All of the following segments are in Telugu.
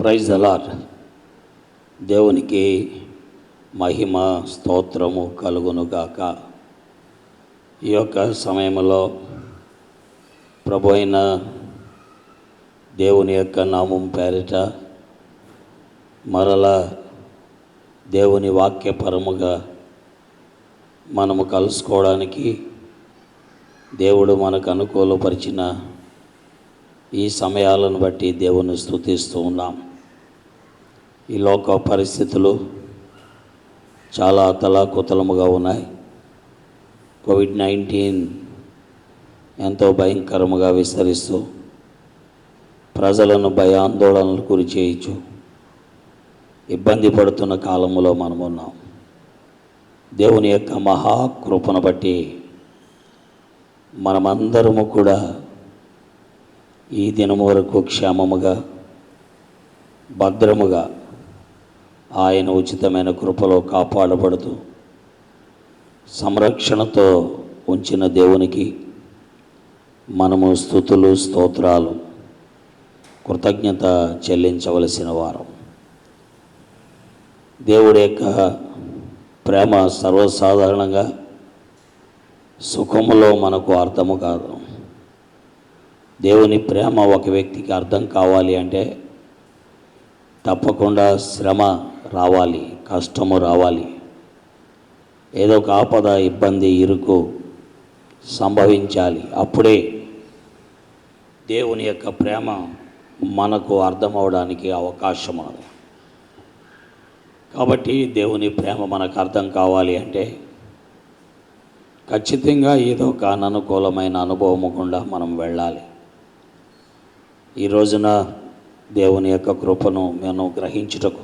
Praise the lord. దేవునికి మహిమ స్తోత్రము కలుగునుగాక. ఈ యొక్క సమయంలో ప్రభు అయిన దేవుని యొక్క నామం పేరిట మరలా దేవుని వాక్యపరముగా మనము కలుసుకోవడానికి దేవుడు మనకు అనుకూలపరిచిన ఈ సమయాలను బట్టి దేవుని స్తుతిస్తూ ఉన్నాం. ఈ లోక పరిస్థితులు చాలా అతలాకుతలముగా ఉన్నాయి. కోవిడ్-19 ఎంతో భయంకరముగా విస్తరిస్తూ ప్రజలను భయాందోళనలకు గురి చేయొచ్చు ఇబ్బంది పడుతున్న కాలంలో మనమున్నాం. దేవుని యొక్క మహాకృపను బట్టి మనమందరము కూడా ఈ దినము వరకు క్షేమముగా భద్రముగా ఆయన ఉచితమైన కృపలో కాపాడబడుతూ సంరక్షణతో ఉంచిన దేవునికి మనము స్తుతులు స్తోత్రాలు కృతజ్ఞత చెల్లించవలసిన వారం. దేవుడి యొక్క ప్రేమ సర్వసాధారణంగా సుఖములో మనకు అర్థము కాదు. దేవుని ప్రేమ ఒక వ్యక్తికి అర్థం కావాలి అంటే తప్పకుండా శ్రమ రావాలి, కష్టము రావాలి, ఏదో ఒక ఆపద, ఇబ్బంది, ఇరుకు సంభవించాలి. అప్పుడే దేవుని యొక్క ప్రేమ మనకు అర్థమవడానికి అవకాశం ఉన్నది. కాబట్టి దేవుని ప్రేమ మనకు అర్థం కావాలి అంటే ఖచ్చితంగా ఏదో ఒక అననుకూలమైన అనుభవము గుండా మనం వెళ్ళాలి. ఈ రోజున దేవుని యొక్క కృపను మనం గ్రహించుటకు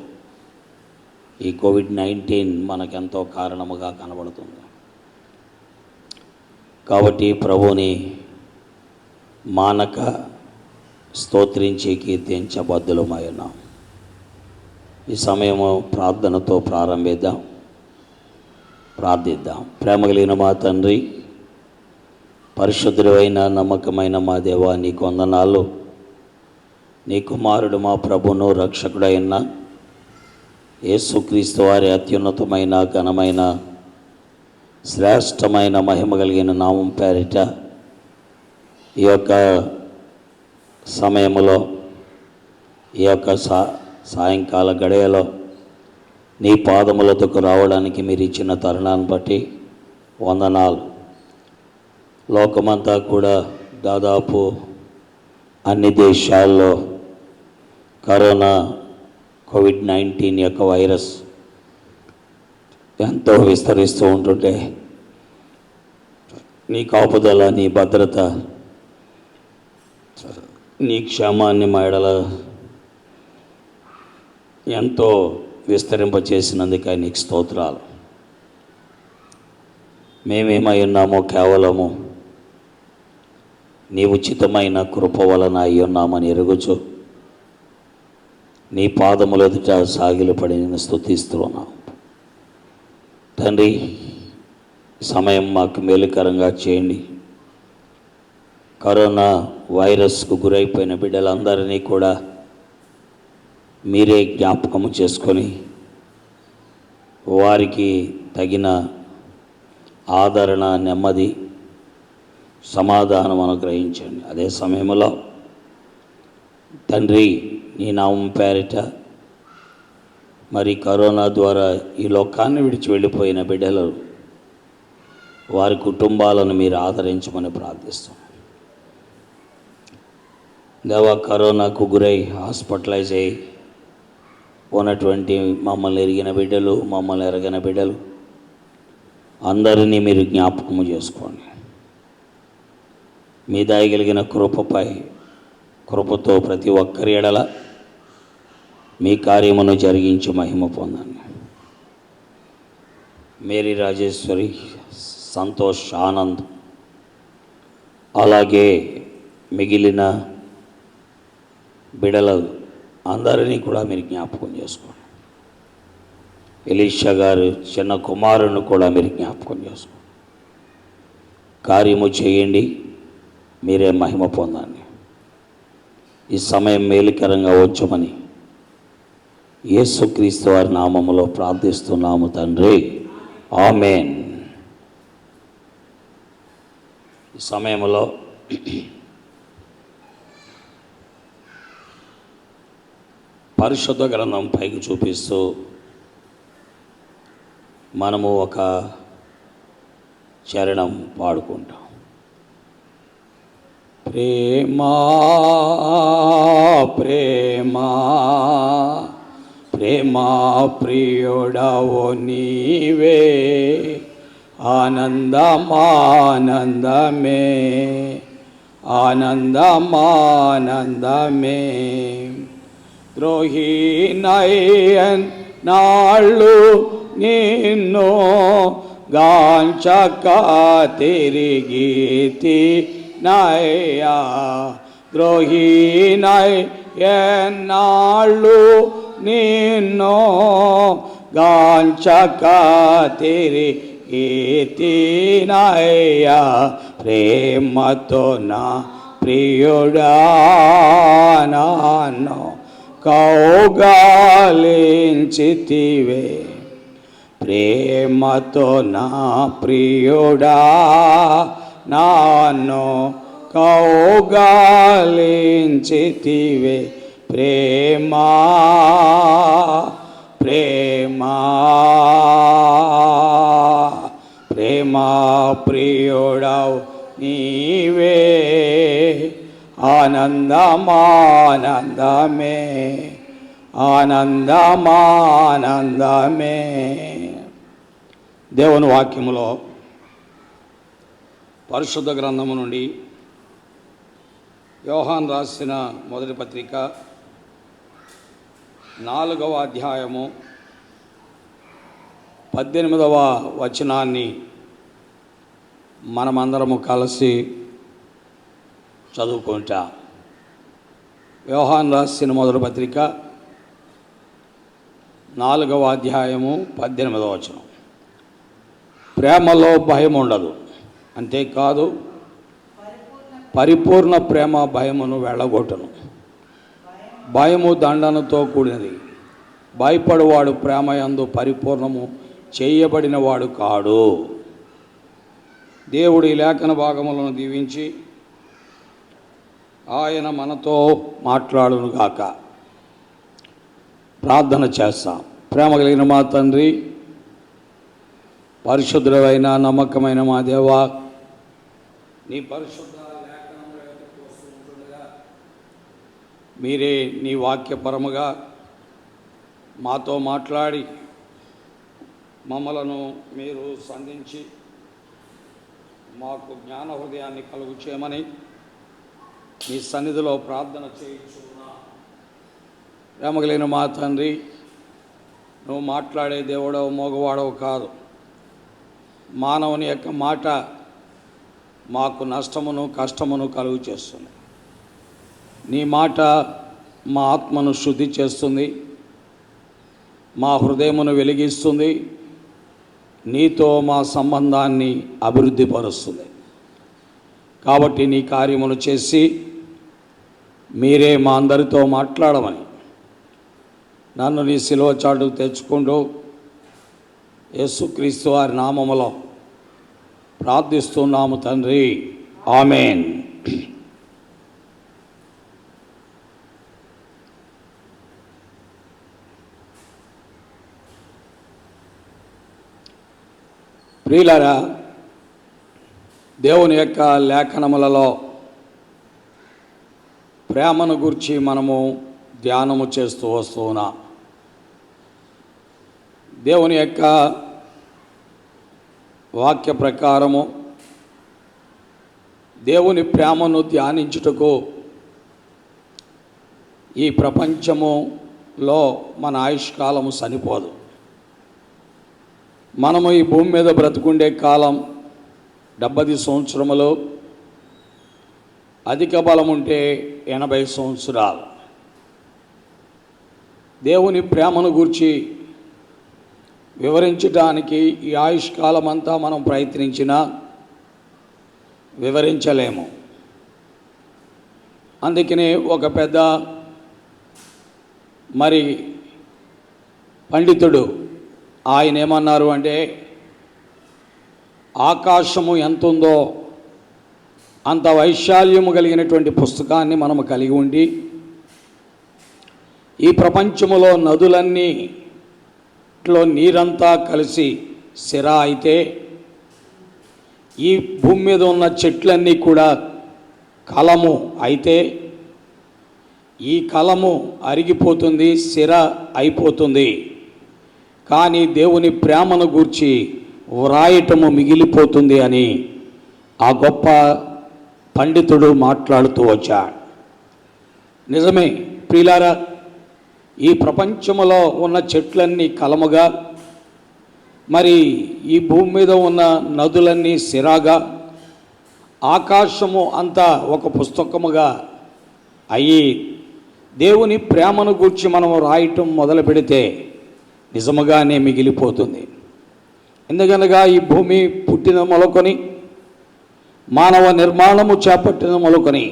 ఈ కోవిడ్-19 మనకెంతో కారణముగా కనబడుతుంది. కాబట్టి ప్రభువుని మానక స్తోత్రించి కీర్తించబద్దులమై ఉన్నాం. ఈ సమయము ప్రార్థనతో ప్రార్థిద్దాం. ప్రేమ కలిగిన మా తండ్రి, పరిశుద్ధుడైన నమ్మకమైన మా దేవా, నీకు వందనాలు. నీ కుమారుడు మా ప్రభును రక్షకుడైన యేసుక్రీస్తు వారి అత్యున్నతమైన ఘనమైన శ్రేష్టమైన మహిమ కలిగిన నామం పేరిట ఈ యొక్క సమయంలో, ఈ యొక్క సాయంకాల గడియలో నీ పాదములతోకు రావడానికి మీరు ఇచ్చిన తరుణాన్ని బట్టి వందనాలు. లోకమంతా కూడా దాదాపు అన్ని దేశాల్లో కరోనా కోవిడ్-19 యొక్క వైరస్ ఎంతో విస్తరిస్తూ ఉంటుంటే నీ కాపుదల, నీ భద్రత, నీ క్షేమాన్ని మా ఎడల ఎంతో విస్తరింపచేసినందుకే నీకు స్తోత్రాలు. మేమేమై ఉన్నామో కేవలము నీ ఉచితమైన కృప వలన అయి ఉన్నామని ఎరుగుచు నీ పాదముల ఎదుట సాగిలపడి నేను స్తుతిస్తున్నాం. తండ్రి, సమయం మాకు మేలుకరంగా చేయండి. కరోనా వైరస్కు గురైపోయిన బిడ్డలందరినీ కూడా మీరే జ్ఞాపకము చేసుకొని వారికి తగిన ఆదరణ, నెమ్మది, సమాధానం అనుగ్రహించండి. అదే సమయంలో తండ్రి, నీ నామం పేరిట మరి కరోనా ద్వారా ఈ లోకాన్ని విడిచి వెళ్ళిపోయిన బిడ్డలు, వారి కుటుంబాలను మీరు ఆదరించమని ప్రార్థిస్తాం. దేవా, కరోనాకు గురై హాస్పిటలైజ్ అయ్యి ఉన్నటువంటి మమ్మల్ని ఎరిగిన బిడ్డలు, మమ్మల్ని ఎరగిన బిడ్డలు అందరినీ మీరు జ్ఞాపకము చేసుకోండి. మీ దయగలిగిన కృపతో ప్రతి ఒక్కరి ఎడల మీ కార్యమును జరిగించి మహిమ పొందండి. మేరీ రాజేశ్వరి, సంతోష్, ఆనంద్, అలాగే మిగిలిన బిడల అందరినీ కూడా మీరు జ్ఞాపకం చేసుకోండి. ఎలీషా గారు చిన్న కుమారుని కూడా మీరు జ్ఞాపకం చేసుకోండి. కార్యము చేయండి, మీరే మహిమ పొందండి. ఈ సమయం మేలుకరంగా ఉంచమని యేసుక్రీస్తు వారి నామములో ప్రార్థిస్తున్నాము తండ్రి, ఆమేన్. ఈ సమయంలో పరిశుద్ధ గ్రంథం పైకి చూపిస్తూ మనము ఒక చరణం పాడుకుంటాం. ప్రేమా ప్రేమా ప్రేమా ప్రియుడవు నీవే, ఆనందమానందమే ఆనందమానందమే. ద్రోహినయన్ నాళ్ళు నిన్ను గాంచక తిరిగితి నయ్యా, ద్రోహినై ఎన్నాళ్ళు నిన్ను గాంచక తిరిగితి నయ్యా, ప్రేమతో నా ప్రియుడా నన్ను కౌగాలించితివే, ప్రేమతో నా ప్రియుడా నన్ను కౌగాలించితివే. ప్రేమా ప్రేమా ప్రేమా ప్రియుడవు నీవే, ఆనందమానందమే ఆనందమానందమే. దేవుని వాక్యములో పరిశుద్ధ గ్రంథము నుండి యోహాను రాసిన మొదటి పత్రిక 4వ అధ్యాయము 18వ వచనాన్ని మనమందరము కలిసి చదువుకుంటాం. యోహాను రాసిన మొదటి పత్రిక 4వ అధ్యాయము 18వ వచనం. ప్రేమలో భయం ఉండదు, అంతేకాదు పరిపూర్ణ ప్రేమ భయమును వెళ్ళగొట్టును. భయము దండనతో కూడినది, భయపడువాడు ప్రేమ యందు పరిపూర్ణము చేయబడినవాడు కాడు. దేవుడు ఈ లేఖన భాగములను దీవించి ఆయన మనతో మాట్లాడునుగాక. ప్రార్థన చేస్తాం. ప్రేమ కలిగిన మా తండ్రి, పరిశుద్ధుడైన నమ్మకమైన మా దేవా, నీ పరిశుద్ధ లేఖనముల యొద్దకు వస్తుండగా మీరే నీ వాక్యపరముగా మాతో మాట్లాడి మమ్మలను మీరు సంధించి మాకు జ్ఞాన హృదయాన్ని కలుగు చేయమని నీ సన్నిధిలో ప్రార్థన చేయించున్నా. ప్రేమగలిగిన మా తండ్రి, నువ్వు మాట్లాడే దేవుడవు మోగవాడవు కాదు. మానవుని యొక్క మాట మాకు నష్టమును కష్టమును కలుగు చేస్తుంది. నీ మాట మా ఆత్మను శుద్ధి చేస్తుంది, మా హృదయమును వెలిగిస్తుంది, నీతో మా సంబంధాన్ని అభివృద్ధిపరుస్తుంది. కాబట్టి నీ కార్యమును చేసి మీరే మా అందరితో మాట్లాడమని నన్ను నీ శిలువ చాటుకు తెచ్చుకుంటూ యేసుక్రీస్తు వారి నామములో ప్రార్థిస్తున్నాము తండ్రి, ఆమేన్. ప్రియులారా, దేవుని యొక్క లేఖనములలో ప్రేమను గురించి మనము ధ్యానము చేస్తూ వస్తున్నాం. దేవుని యొక్క వాక్య ప్రకారము దేవుని ప్రేమను ధ్యానించుటకు ఈ ప్రపంచములో మన ఆయుష్కాలము సరిపోదు. మనము ఈ భూమి మీద బ్రతుకుండే కాలం 70 సంవత్సరములు, అధిక బలం ఉంటే 80 సంవత్సరాలు. దేవుని ప్రేమను గూర్చి వివరించడానికి ఈ ఆయుష్కాలం అంతా మనం ప్రయత్నించినా వివరించలేము. అందుకనే ఒక పెద్ద పండితుడు ఆయన ఏమన్నారు అంటే, ఆకాశము ఎంత ఉందో అంత వైశాల్యము కలిగినటువంటి పుస్తకాన్ని మనము కలిగి ఉండి, ఈ ప్రపంచములో నదులన్నీలో నీరంతా కలిసి సిరా అయితే, ఈ భూమి మీద ఉన్న చెట్లన్నీ కూడా కలము అయితే, ఈ కలము అరిగిపోతుంది, సిర అయిపోతుంది. కానీ దేవుని ప్రేమను గూర్చి వ్రాయటము మిగిలిపోతుంది అని ఆ గొప్ప పండితుడు మాట్లాడుతూ వచ్చాడు. నిజమే ప్రియులారా, ఈ ప్రపంచములో ఉన్న చెట్లన్నీ కలముగా, మరి ఈ భూమి మీద ఉన్న నదులన్నీ సిరాగా, ఆకాశము అంతా ఒక పుస్తకముగా అయ్యి దేవుని ప్రేమను గూర్చి మనం రాయటం మొదలు పెడితే నిజముగానే మిగిలిపోతుంది. ఎందుకనగా ఈ భూమి పుట్టిన మొలకొని, మానవ నిర్మాణము చేపట్టిన మొలకొని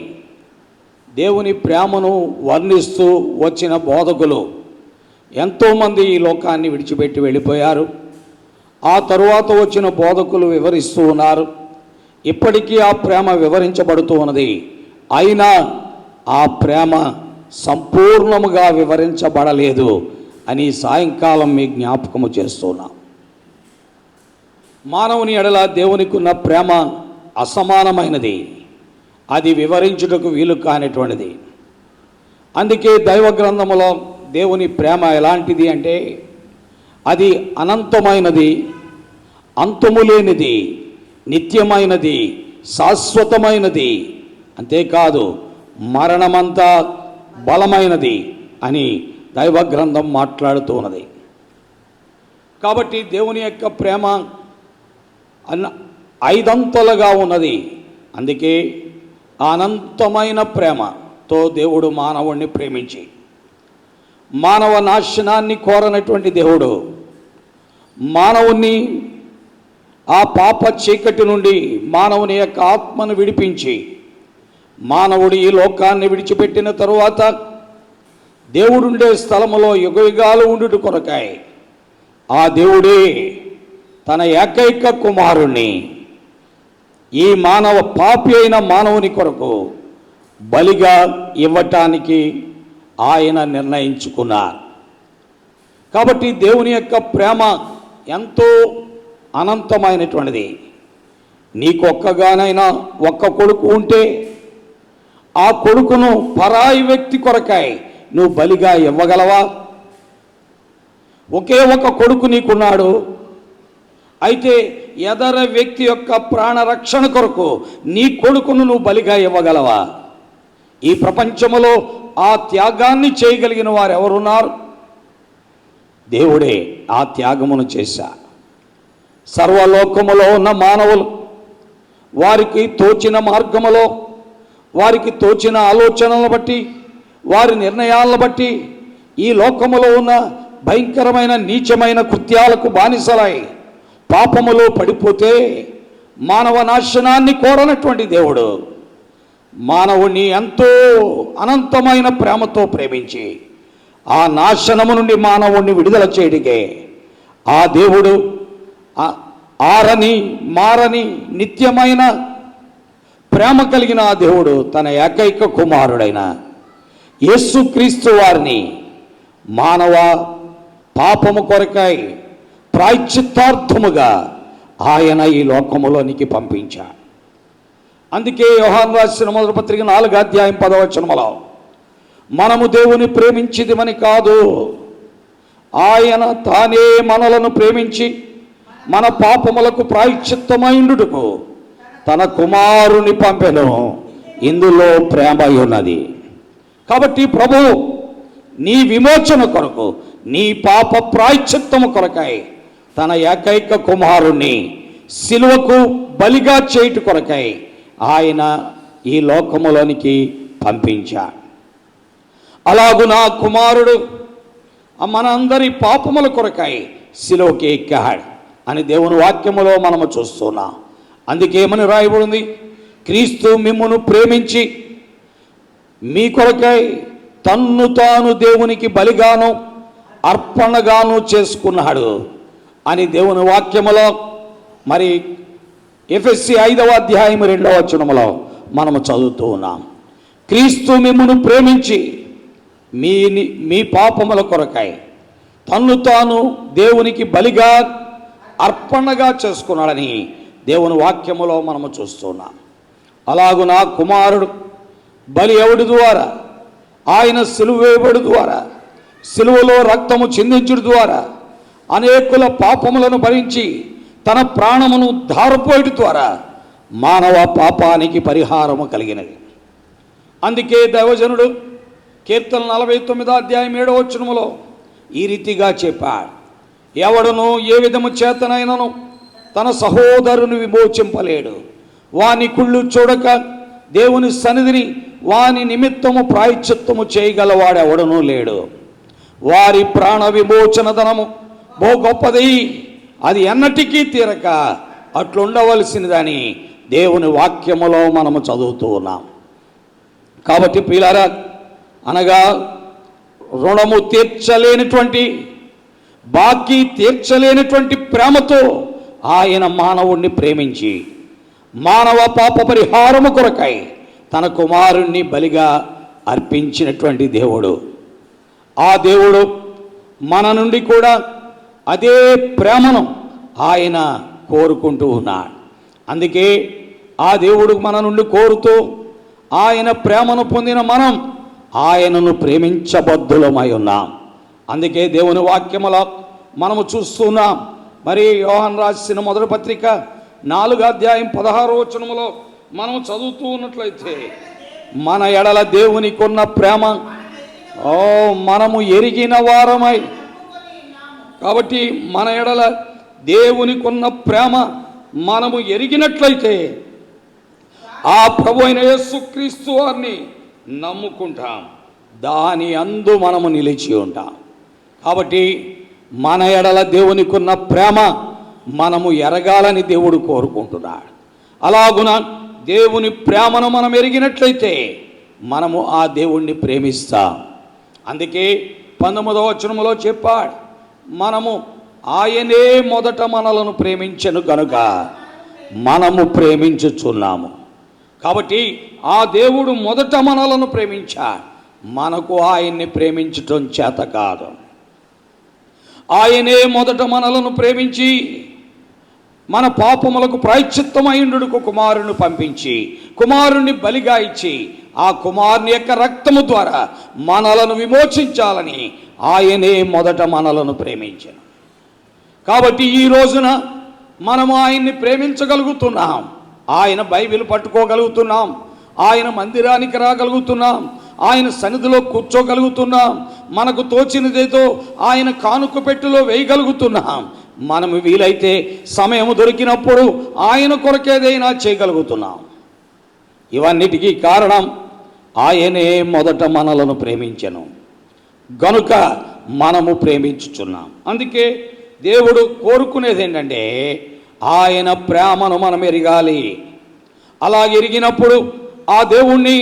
దేవుని ప్రేమను వర్ణిస్తూ వచ్చిన బోధకులు ఎంతోమంది ఈ లోకాన్ని విడిచిపెట్టి వెళ్ళిపోయారు. ఆ తరువాత వచ్చిన బోధకులు వివరిస్తూ ఉన్నారు. ఇప్పటికీ ఆ ప్రేమ వివరించబడుతూ ఉన్నది. అయినా ఆ ప్రేమ సంపూర్ణముగా వివరించబడలేదు అని సాయంకాలం మీ జ్ఞాపకము చేస్తున్నాం. మానవుని ఎడల దేవునికి ఉన్న ప్రేమ అసమానమైనది, అది వివరించుటకు వీలు కానిటువంటిది. అందుకే దైవ గ్రంథములో దేవుని ప్రేమ ఎలాంటిది అంటే, అది అనంతమైనది, అంతము లేనిది, నిత్యమైనది, శాశ్వతమైనది, అంతేకాదు మరణమంతా బలమైనది అని దైవ గ్రంథం మాట్లాడుతూ ఉన్నది. కాబట్టి దేవుని యొక్క ప్రేమ ఐదంతలుగా ఉన్నది. అందుకే అనంతమైన ప్రేమతో దేవుడు మానవుణ్ణి ప్రేమించి, మానవ నాశనాన్ని కోరనటువంటి దేవుడు మానవుణ్ణి ఆ పాప చీకటి నుండి మానవుని యొక్క ఆత్మను విడిపించి, మానవుడు ఈ లోకాన్ని విడిచిపెట్టిన తరువాత దేవుడుండే స్థలములో యుగయుగాలు ఉండుట కొరకాయ ఆ దేవుడే తన ఏకైక కుమారుణ్ణి ఈ మానవ పాపి అయిన మానవుని కొరకు బలిగా ఇవ్వటానికి ఆయన నిర్ణయించుకున్నారు. కాబట్టి దేవుని యొక్క ప్రేమ ఎంతో అనంతమైనటువంటిది. నీకొక్కగానైనా ఒక్క కొడుకు ఉంటే ఆ కొడుకును పరాయి వ్యక్తి కొరకై నువ్వు బలిగా ఇవ్వగలవా? ఒకే ఒక కొడుకు నీకున్నాడు, అయితే ఎదర వ్యక్తి యొక్క ప్రాణరక్షణ కొరకు నీ కొడుకును నువ్వు బలిగా ఇవ్వగలవా? ఈ ప్రపంచములో ఆ త్యాగాన్ని చేయగలిగిన వారు ఎవరున్నారు? దేవుడే ఆ త్యాగమును చేశారు. సర్వలోకములో ఉన్న మానవులు వారికి తోచిన మార్గములో, వారికి తోచిన ఆలోచనలను బట్టి, వారి నిర్ణయాలను బట్టి ఈ లోకములో ఉన్న భయంకరమైన నీచమైన కృత్యాలకు బానిసలై పాపములో పడిపోతే మానవ నాశనాన్ని కోరనటువంటి దేవుడు మానవుణ్ణి ఎంతో అనంతమైన ప్రేమతో ప్రేమించి ఆ నాశనము నుండి మానవుణ్ణి విడుదల చేయడికే ఆ దేవుడు ఆరని మారని నిత్యమైన ప్రేమ కలిగిన ఆ దేవుడు తన ఏకైక కుమారుడైన యేసుక్రీస్తు వారిని మానవ పాపము కొరకై ప్రాయశ్చిత్తార్థముగా ఆయన ఈ లోకములోనికి పంపించాడు. అందుకే యోహాను రాసిన మొదటి పత్రిక 4వ అధ్యాయం 10వ వచనములో మనము దేవుని ప్రేమించిదిమని కాదు, ఆయన తానే మనలను ప్రేమించి మన పాపములకు ప్రాయశ్చిత్తమైండుటకు తన కుమారుని పంపెను, ఇందులో ప్రేమ ఉన్నది. కాబట్టి ప్రభు నీ విమోచన కొరకు, నీ పాప ప్రాయశ్చిత్తము కొరకై తన ఏకైక కుమారుణ్ణి సిలువకు బలిగా చేయుట కొరకై ఆయన ఈ లోకములోనికి పంపించాడు. అలాగు నా కుమారుడు మనందరి పాపముల కొరకై సిలువకి ఎక్కాడు అని దేవుని వాక్యములో మనము చూస్తున్నాం. అందుకేమని రాయబడింది? క్రీస్తు మిమ్మును ప్రేమించి మీ కొరకై తన్ను తాను దేవునికి బలిగాను అర్పణగాను చేసుకున్నాడు అని దేవుని వాక్యములో మరి ఎఫెసీ 5వ అధ్యాయం 2వ వచనములో మనము చదువుతూ ఉన్నాం. క్రీస్తు మిమ్మును ప్రేమించి మీ పాపముల కొరకై తన్ను తాను దేవునికి బలిగా అర్పణగా చేసుకున్నాడని దేవుని వాక్యములో మనము చూస్తున్నాం. అలాగున కుమారుడు బలి ఎవడి ద్వారా, ఆయన సిలువ వేయబడి ద్వారా, సిలువలో రక్తము చిందించుడు ద్వారా అనేకుల పాపములను భరించి తన ప్రాణమును ధారపోయడం ద్వారా మానవ పాపానికి పరిహారము కలిగినది. అందుకే దైవజనుడు కీర్తన 49వ అధ్యాయం 7వ వచనములో ఈ రీతిగా చెప్పాడు, ఎవడును ఏ విధము చేతనైనను తన సహోదరుని విమోచింపలేడు, వాని కుళ్ళు చూడక దేవుని సన్నిధిని వాని నిమిత్తము ప్రాయశ్చిత్తము చేయగలవాడెవడనూ లేడు. వారి ప్రాణ విమోచన ధనము బహు గొప్పది, అది ఎన్నటికీ తీరక అట్లుండవలసినదని దేవుని వాక్యములో మనము చదువుతూ ఉన్నాం. కాబట్టి ప్రియులారా, అనగా రుణము తీర్చలేనటువంటి, బాకీ తీర్చలేనటువంటి ప్రేమతో ఆయన మానవుణ్ణి ప్రేమించి మానవ పాప పరిహారము కొరకై తన కుమారుణ్ణి బలిగా అర్పించినటువంటి దేవుడు. ఆ దేవుడు మన నుండి కూడా అదే ప్రేమను ఆయన కోరుకుంటూ ఉన్నాడు. అందుకే ఆ దేవుడు మన నుండి కోరుతూ ఆయన ప్రేమను పొందిన మనం ఆయనను ప్రేమించబద్ధులమై ఉన్నాం. అందుకే దేవుని వాక్యములో మనము చూస్తున్నాం. మరి యోహాను రాసిన మొదటి పత్రిక 4వ అధ్యాయం 16వ వచనములో మనం చదువుతూ ఉన్నట్లయితే, మన ఎడల దేవునికి ఉన్న ప్రేమ మనము ఎరిగిన వారమై, కాబట్టి మన ఎడల దేవునికి ఉన్న ప్రేమ మనము ఎరిగినట్లయితే ఆ ప్రభు అయిన యేసుక్రీస్తు వారిని నమ్ముకుంటాం, దాని అందు మనము నిలిచి ఉంటాం. కాబట్టి మన ఎడల దేవునికి ఉన్న ప్రేమ మనము ఎరగాలని దేవుడు కోరుకుంటున్నాడు. అలాగున దేవుని ప్రేమను మనం ఎరిగినట్లయితే మనము ఆ దేవుణ్ణి ప్రేమిస్తాం. అందుకే 19వ వచనములో చెప్పాడు, మనము ఆయనే మొదట మనలను ప్రేమించెను కనుక మనము ప్రేమించుచున్నాము. కాబట్టి ఆ దేవుడు మొదట మనలను ప్రేమించాడు, మనకు ఆయన్ని ప్రేమించటం చేత కాదు. ఆయనే మొదట మనలను ప్రేమించి మన పాపములకు ప్రాయశ్చిత్తమైండుకు కుమారుని పంపించి కుమారుని బలిగా ఇచ్చి ఆ కుమారుని యొక్క రక్తము ద్వారా మనలను విమోచించాలని ఆయనే మొదట మనలను ప్రేమించాను. కాబట్టి ఈ రోజున మనము ఆయన్ని ప్రేమించగలుగుతున్నాం, ఆయన బైబిల్ పట్టుకోగలుగుతున్నాం, ఆయన మందిరానికి రాగలుగుతున్నాం, ఆయన సన్నిధిలో కూర్చోగలుగుతున్నాం, మనకు తోచినదేదో ఆయన కానుక పెట్టెలో వేయగలుగుతున్నాం. మనము వీలైతే సమయం దొరికినప్పుడు ఆయన కొరకేదైనా చేయగలుగుతున్నాం. ఇవన్నిటికీ కారణం ఆయనే మొదట మనలను ప్రేమించెను గనుక మనము ప్రేమించుచున్నాం. అందుకే దేవుడు కోరుకునేది ఏంటంటే ఆయన ప్రేమను మనం ఎరగాలి. అలా ఎరిగినప్పుడు ఆ దేవుణ్ణి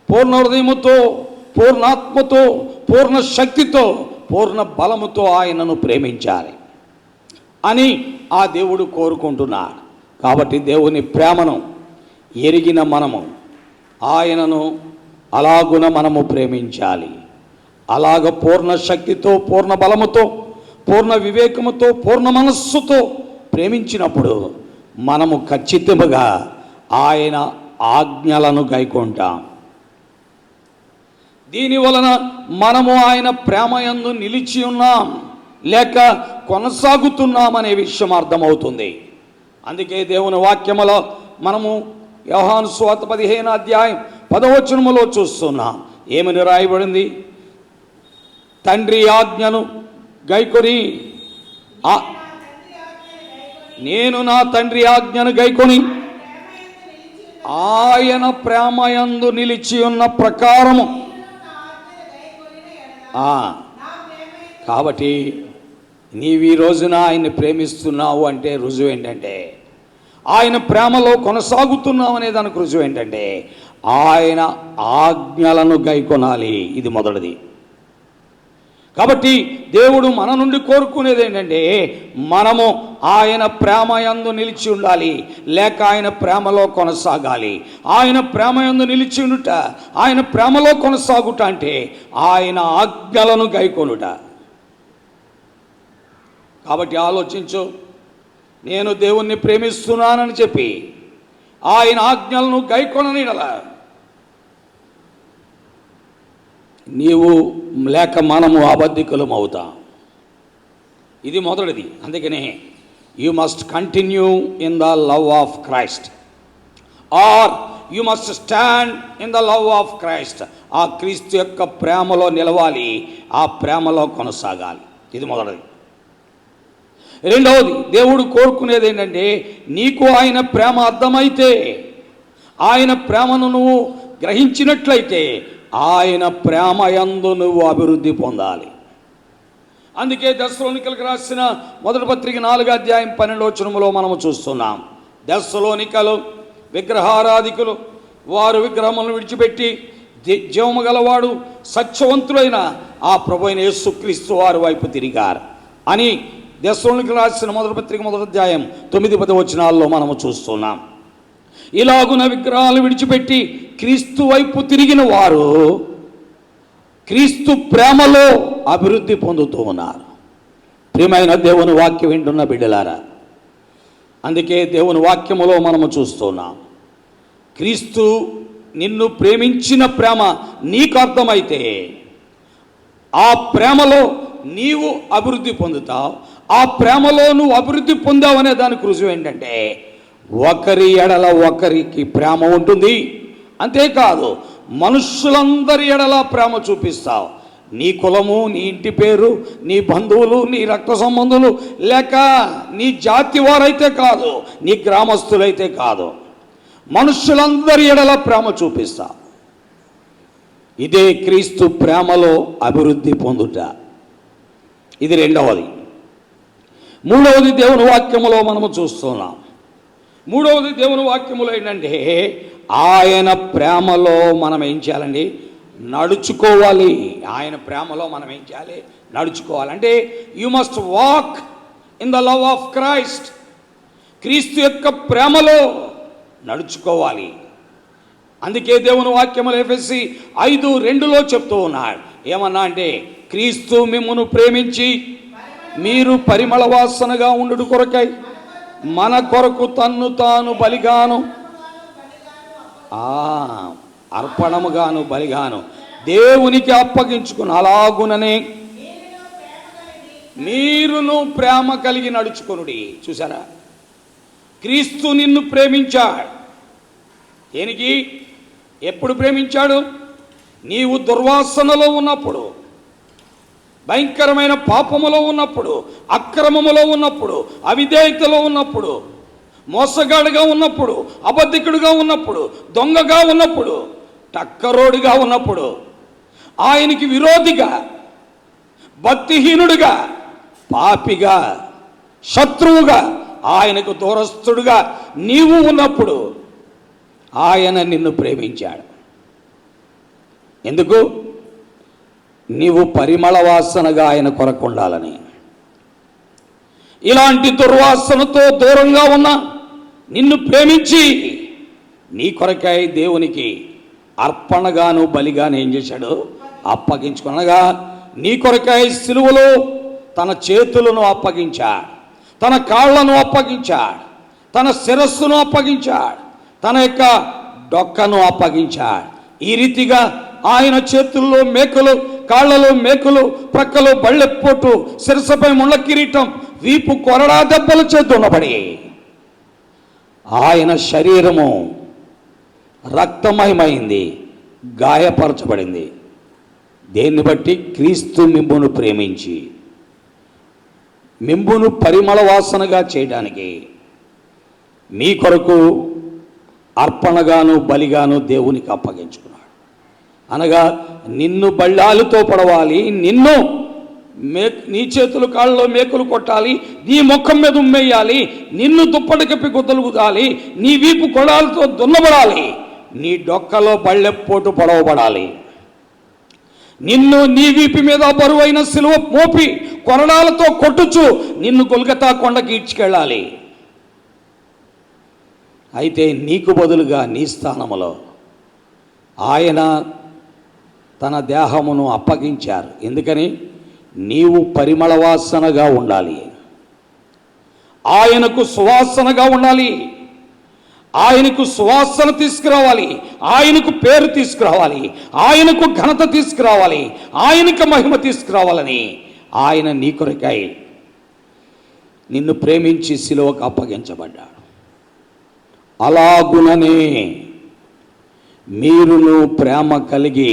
పూర్ణ హృదయముతో, పూర్ణాత్మతో, పూర్ణ శక్తితో, పూర్ణ బలముతో ఆయనను ప్రేమించాలి అని ఆ దేవుడు కోరుకుంటున్నాడు. కాబట్టి దేవుని ప్రేమను ఎరిగిన మనము ఆయనను అలాగున మనము ప్రేమించాలి. అలాగ పూర్ణ శక్తితో, పూర్ణ బలముతో, పూర్ణ వివేకముతో, పూర్ణ మనస్సుతో ప్రేమించినప్పుడు మనము ఖచ్చితంగా ఆయన ఆజ్ఞలను గైకొంటాం. దీని వలన మనము ఆయన ప్రేమయందు నిలిచి ఉన్నాం లేక కొనసాగుతున్నామనే విషయం అర్థమవుతుంది. అందుకే దేవుని వాక్యములో మనము యోహాను సువార్త 15వ అధ్యాయం 10వ వచనములో చూస్తున్నాం. ఏమని రాయబడింది? తండ్రి ఆజ్ఞను గైకొని నేను నా తండ్రి ఆజ్ఞను గైకొని ఆయన ప్రేమయందు నిలిచి ఉన్న ప్రకారము. కాబట్టి నీవు ఈ రోజున ఆయన్ని ప్రేమిస్తున్నావు అంటే రుజువు ఏంటంటే, ఆయన ప్రేమలో కొనసాగుతున్నావు అనే దానికి రుజువు ఏంటంటే ఆయన ఆజ్ఞలను గైకొనాలి. ఇది మొదటిది. కాబట్టి దేవుడు మన నుండి కోరుకునేది ఏంటంటే మనము ఆయన ప్రేమ యందు నిలిచి ఉండాలి, లేక ఆయన ప్రేమలో కొనసాగాలి. ఆయన ప్రేమ యందు నిలిచి ఉండుట, ఆయన ప్రేమలో కొనసాగుట అంటే ఆయన ఆజ్ఞలను గైకొనుట. కాబట్టి ఆలోచించు, నేను దేవుణ్ణి ప్రేమిస్తున్నానని చెప్పి ఆయన ఆజ్ఞలను గైకొననిడలా నీవు లేక మనము అబద్ధికులం అవుతాం. ఇది మొదటిది. అందుకనే you must continue in the love of Christ, or you must stand in the love of Christ. ఆ క్రీస్తు యొక్క ప్రేమలో నిలవాలి, ఆ ప్రేమలో కొనసాగాలి. ఇది మొదటిది. రెండవది, దేవుడు కోరుకునేది ఏంటంటే నీకు ఆయన ప్రేమ అర్థమైతే, ఆయన ప్రేమను నువ్వు గ్రహించినట్లయితే ఆయన ప్రేమ యందు నువ్వు అభివృద్ధి పొందాలి. అందుకే దెస్సలోనికలకు రాసిన మొదటి పత్రిక 4వ అధ్యాయం 12వ వచనములో మనము చూస్తున్నాం. దెస్సలోనికలు విగ్రహారాధికులు, వారు విగ్రహములను విడిచిపెట్టి జీవము గలవాడు సత్యవంతులైన ఆ ప్రభువైన యేసుక్రీస్తు వారి వైపు తిరిగారు అని దెస్సలోనికలకు రాసిన మొదటి పత్రిక 1వ అధ్యాయం 9-10 వచనాల్లో మనము చూస్తున్నాం. ఇలాగున విగ్రహాలు విడిచిపెట్టి క్రీస్తు వైపు తిరిగిన వారు క్రీస్తు ప్రేమలో అభివృద్ధి పొందుతూ ఉన్నారు. ప్రియమైన దేవుని వాక్యం వింటున్న బిడ్డలారా, అందుకే దేవుని వాక్యములో మనము చూస్తున్నాం, క్రీస్తు నిన్ను ప్రేమించిన ప్రేమ నీకు అర్థమైతే ఆ ప్రేమలో నీవు అభివృద్ధి పొందుతావు. ఆ ప్రేమలో నువ్వు అభివృద్ధి పొందావనే దానికి రుజువు ఏంటంటే ఒకరి ఎడల ఒకరికి ప్రేమ ఉంటుంది. అంతేకాదు, మనుషులందరి ఎడల ప్రేమ చూపిస్తావు. నీ కులము, నీ ఇంటి పేరు, నీ బంధువులు, నీ రక్త సంబంధులు, లేక నీ జాతి వారైతే కాదు, నీ గ్రామస్తులైతే కాదు, మనుషులందరి ఎడల ప్రేమ చూపిస్తావు. ఇదే క్రీస్తు ప్రేమలో అభివృద్ధి పొందుట. ఇది రెండవది. మూడవది దేవుని వాక్యములో మనము చూస్తున్నాం. మూడవది దేవుని వాక్యములో ఏంటంటే ఆయన ప్రేమలో మనం ఏం చేయాలండి? నడుచుకోవాలి. ఆయన ప్రేమలో మనం ఏం చేయాలి? నడుచుకోవాలి. అంటే you must walk in the love of Christ. క్రీస్తు యొక్క ప్రేమలో నడుచుకోవాలి. అందుకే దేవుని వాక్యములు ఎఫెసీ 5:2లో చెప్తూ ఉన్నాడు. ఏమన్నా అంటే క్రీస్తు మిమ్మును ప్రేమించి మీరు పరిమళ వాసనగా ఉండుట కొరకై మన కొరకు తన్ను తాను బలిగాను, అర్పణముగాను బలిగాను దేవునికి అప్పగించుకుని, అలాగుననే మీరును ప్రేమ కలిగి నడుచుకొనుడి. చూసారా, క్రీస్తు నిన్ను ప్రేమించాడు. దేనికి? ఎప్పుడు ప్రేమించాడు? నీవు దుర్వాసనలో ఉన్నప్పుడు, భయంకరమైన పాపములో ఉన్నప్పుడు, అక్రమములో ఉన్నప్పుడు, అవిధేయతలో ఉన్నప్పుడు, మోసగాడుగా ఉన్నప్పుడు, అబద్ధికుడుగా ఉన్నప్పుడు, దొంగగా ఉన్నప్పుడు, టక్కరోడుగా ఉన్నప్పుడు, ఆయనకి విరోధిగా, భక్తిహీనుడిగా, పాపిగా, శత్రువుగా, ఆయనకు దూరస్తుడుగా నీవు ఉన్నప్పుడు ఆయన నిన్ను ప్రేమించాడు. ఎందుకు? నీవు పరిమళ వాసనగా ఆయన కొరకు ఉండాలని. ఇలాంటి దుర్వాసనతో దూరంగా ఉన్న నిన్ను ప్రేమించి నీ కొరకై దేవునికి అర్పణగాను బలిగాను ఏం చేశాడు? అప్పగించుకునగా నీ కొరకై సిలువలో తన చేతులను అప్పగించాడు, తన కాళ్లను అప్పగించాడు, తన శిరస్సును అప్పగించాడు, తన యొక్క డొక్కను అప్పగించాడు. ఈ రీతిగా ఆయన చేతుల్లో మేకులు, కాళ్లలో మేకులు, ప్రక్కలో బళ్ళెపోటు, శిరస్సుపై ముళ్ళ కిరీటం, వీపు కొరడా దెబ్బలు చేతున్నబడి ఆయన శరీరము రక్తమయమైంది, గాయపరచబడింది. దేన్ని బట్టి? క్రీస్తు మిమ్మును ప్రేమించి మిమ్మును పరిమళ వాసనగా చేయడానికి మీ కొరకు అర్పణగాను బలిగాను దేవునికి అప్పగించుకున్నాడు. అనగా నిన్ను బళ్ళాలతో పడవాలి, నిన్ను నీ చేతులు కాళ్ళలో మేకులు కొట్టాలి, నీ ముఖం మీద ఉమ్మేయాలి, నిన్ను దుప్పటి కప్పి గుద్దలుగుదాలి, నీ వీపు కొడాలతో దున్నబడాలి, నీ డొక్కలో బళ్ళెపోటు పొడవబడాలి. నిన్ను నీ వీపు మీద బరువైన సిలువ మోపి కొరడాలతో కొట్టుచు నిన్ను గొల్గతా కొండకి ఈడ్చుకెళ్ళాలి. అయితే నీకు బదులుగా నీ స్థానములో ఆయన తన దేహమును అప్పగించారు. ఎందుకని? నీవు పరిమళ వాసనగా ఉండాలి, ఆయనకు సువాసనగా ఉండాలి, ఆయనకు సువాసన తీసుకురావాలి, ఆయనకు పేరు తీసుకురావాలి, ఆయనకు ఘనత తీసుకురావాలి, ఆయనకు మహిమ తీసుకురావాలని ఆయన నీ కొరకై నిన్ను ప్రేమించి సిలువకు అప్పగించబడ్డాడు. అలాగుననే మీరును ప్రేమ కలిగి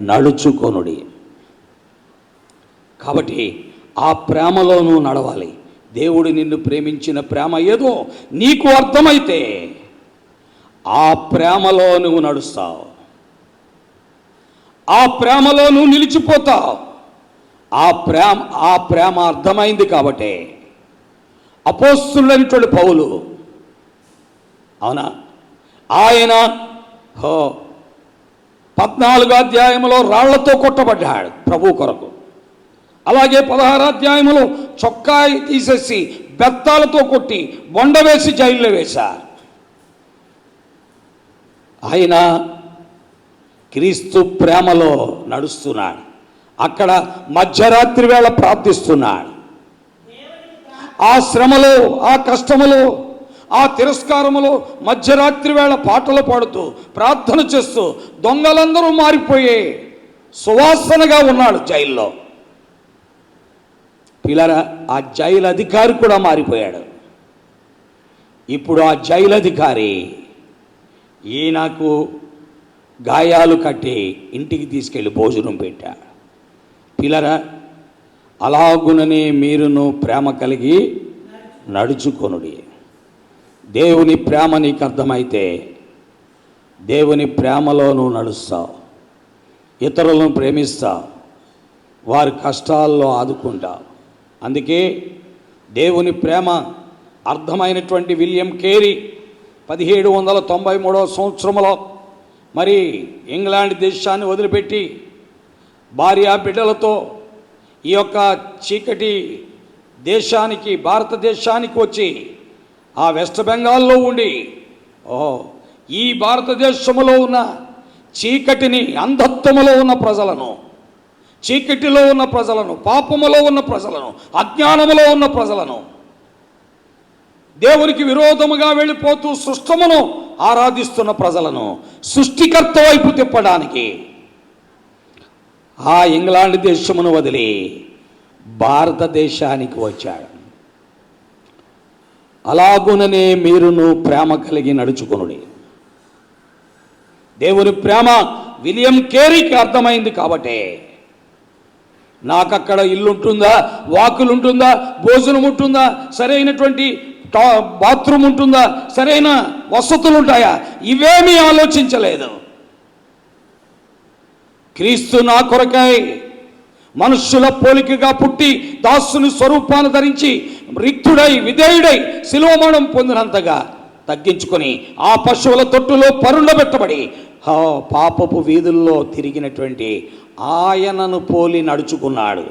నడుచుకొనుడి. కాబట్టి ఆ ప్రేమలో నువ్వు నడవాలి. దేవుడు నిన్ను ప్రేమించిన ప్రేమ ఏదో నీకు అర్థమైతే ఆ ప్రేమలో నువ్వు నడుస్తావు, ఆ ప్రేమలో నువ్వు నిలిచిపోతావు. ఆ ప్రేమ అర్థమైంది కాబట్టి అపోస్తలుడైనటువంటి పౌలు, అవునా, ఆయన 14 అధ్యాయంలో రాళ్లతో కొట్టబడ్డాడు ప్రభు కొరకు. అలాగే 16 అధ్యాయంలో చొక్కా తీసేసి బెత్తాలతో కొట్టి బొండ వేసి జైల్లో వేశారు. ఆయన క్రీస్తు ప్రేమలో నడుస్తున్నాడు. అక్కడ మధ్యరాత్రి వేళ ప్రార్థిస్తున్నాడు. ఆ శ్రమలో, ఆ కష్టములో, ఆ తిరస్కారములో మధ్యరాత్రి వేళ పాటలు పాడుతూ ప్రార్థన చేస్తూ దొంగలందరూ మారిపోయే సువాసనగా ఉన్నాడు జైల్లో. పిల్లరా, ఆ జైలు అధికారి కూడా మారిపోయాడు. ఇప్పుడు ఆ జైలు అధికారి ఈయనకు గాయాలు కట్టి ఇంటికి తీసుకెళ్ళి భోజనం పెట్టాడు. పిల్లరా, అలాగుననే మీరును ప్రేమ కలిగి నడుచుకొనుడి. దేవుని ప్రేమ నీకు అర్థమైతే దేవుని ప్రేమలో నువ్వు నడుస్తావు, ఇతరులను ప్రేమిస్తావు, వారి కష్టాల్లో ఆదుకుంటావు. అందుకే దేవుని ప్రేమ అర్థమైనటువంటి విలియం కేరీ 1793 సంవత్సరంలో మరి ఇంగ్లాండ్ దేశాన్ని వదిలిపెట్టి భార్య బిడ్డలతో ఈ యొక్క చీకటి దేశానికి, భారతదేశానికి వచ్చి ఆ వెస్ట్ బెంగాల్లో ఉండి ఈ భారతదేశంలో ఉన్న చీకటిని, అంధత్వములో ఉన్న ప్రజలను, చీకటిలో ఉన్న ప్రజలను, పాపములో ఉన్న ప్రజలను, అజ్ఞానములో ఉన్న ప్రజలను, దేవునికి విరోధముగా వెళ్ళిపోతూ సృష్టమును ఆరాధిస్తున్న ప్రజలను సృష్టికర్త వైపు తిప్పడానికి ఆ ఇంగ్లాండ్ దేశమును వదిలి భారతదేశానికి వచ్చాడు. అలాగుననే మీరును ప్రేమ కలిగి నడుచుకొనుడి. దేవుని ప్రేమ విలియం కేరీకి అర్థమైంది కాబట్టి నాకక్కడ ఇల్లు ఉంటుందా, వాకులు ఉంటుందా, భోజనం ఉంటుందా, సరైనటువంటి బాత్రూమ్ ఉంటుందా, సరైన వసతులు ఉంటాయా, ఇవేమీ ఆలోచించలేదు. క్రీస్తు నా కొరకై మనుష్యుల పోలికగా పుట్టి దాసుని స్వరూపాన్ని ధరించి రిక్తుడై విధేయుడై శిలువమరణం పొందినంతగా తగ్గించుకొని ఆ పశువుల తొట్టులో పరుండబెట్టబడి పాపపు వీధుల్లో తిరిగినటువంటి ఆయనను పోలి నడుచుకున్నాడు.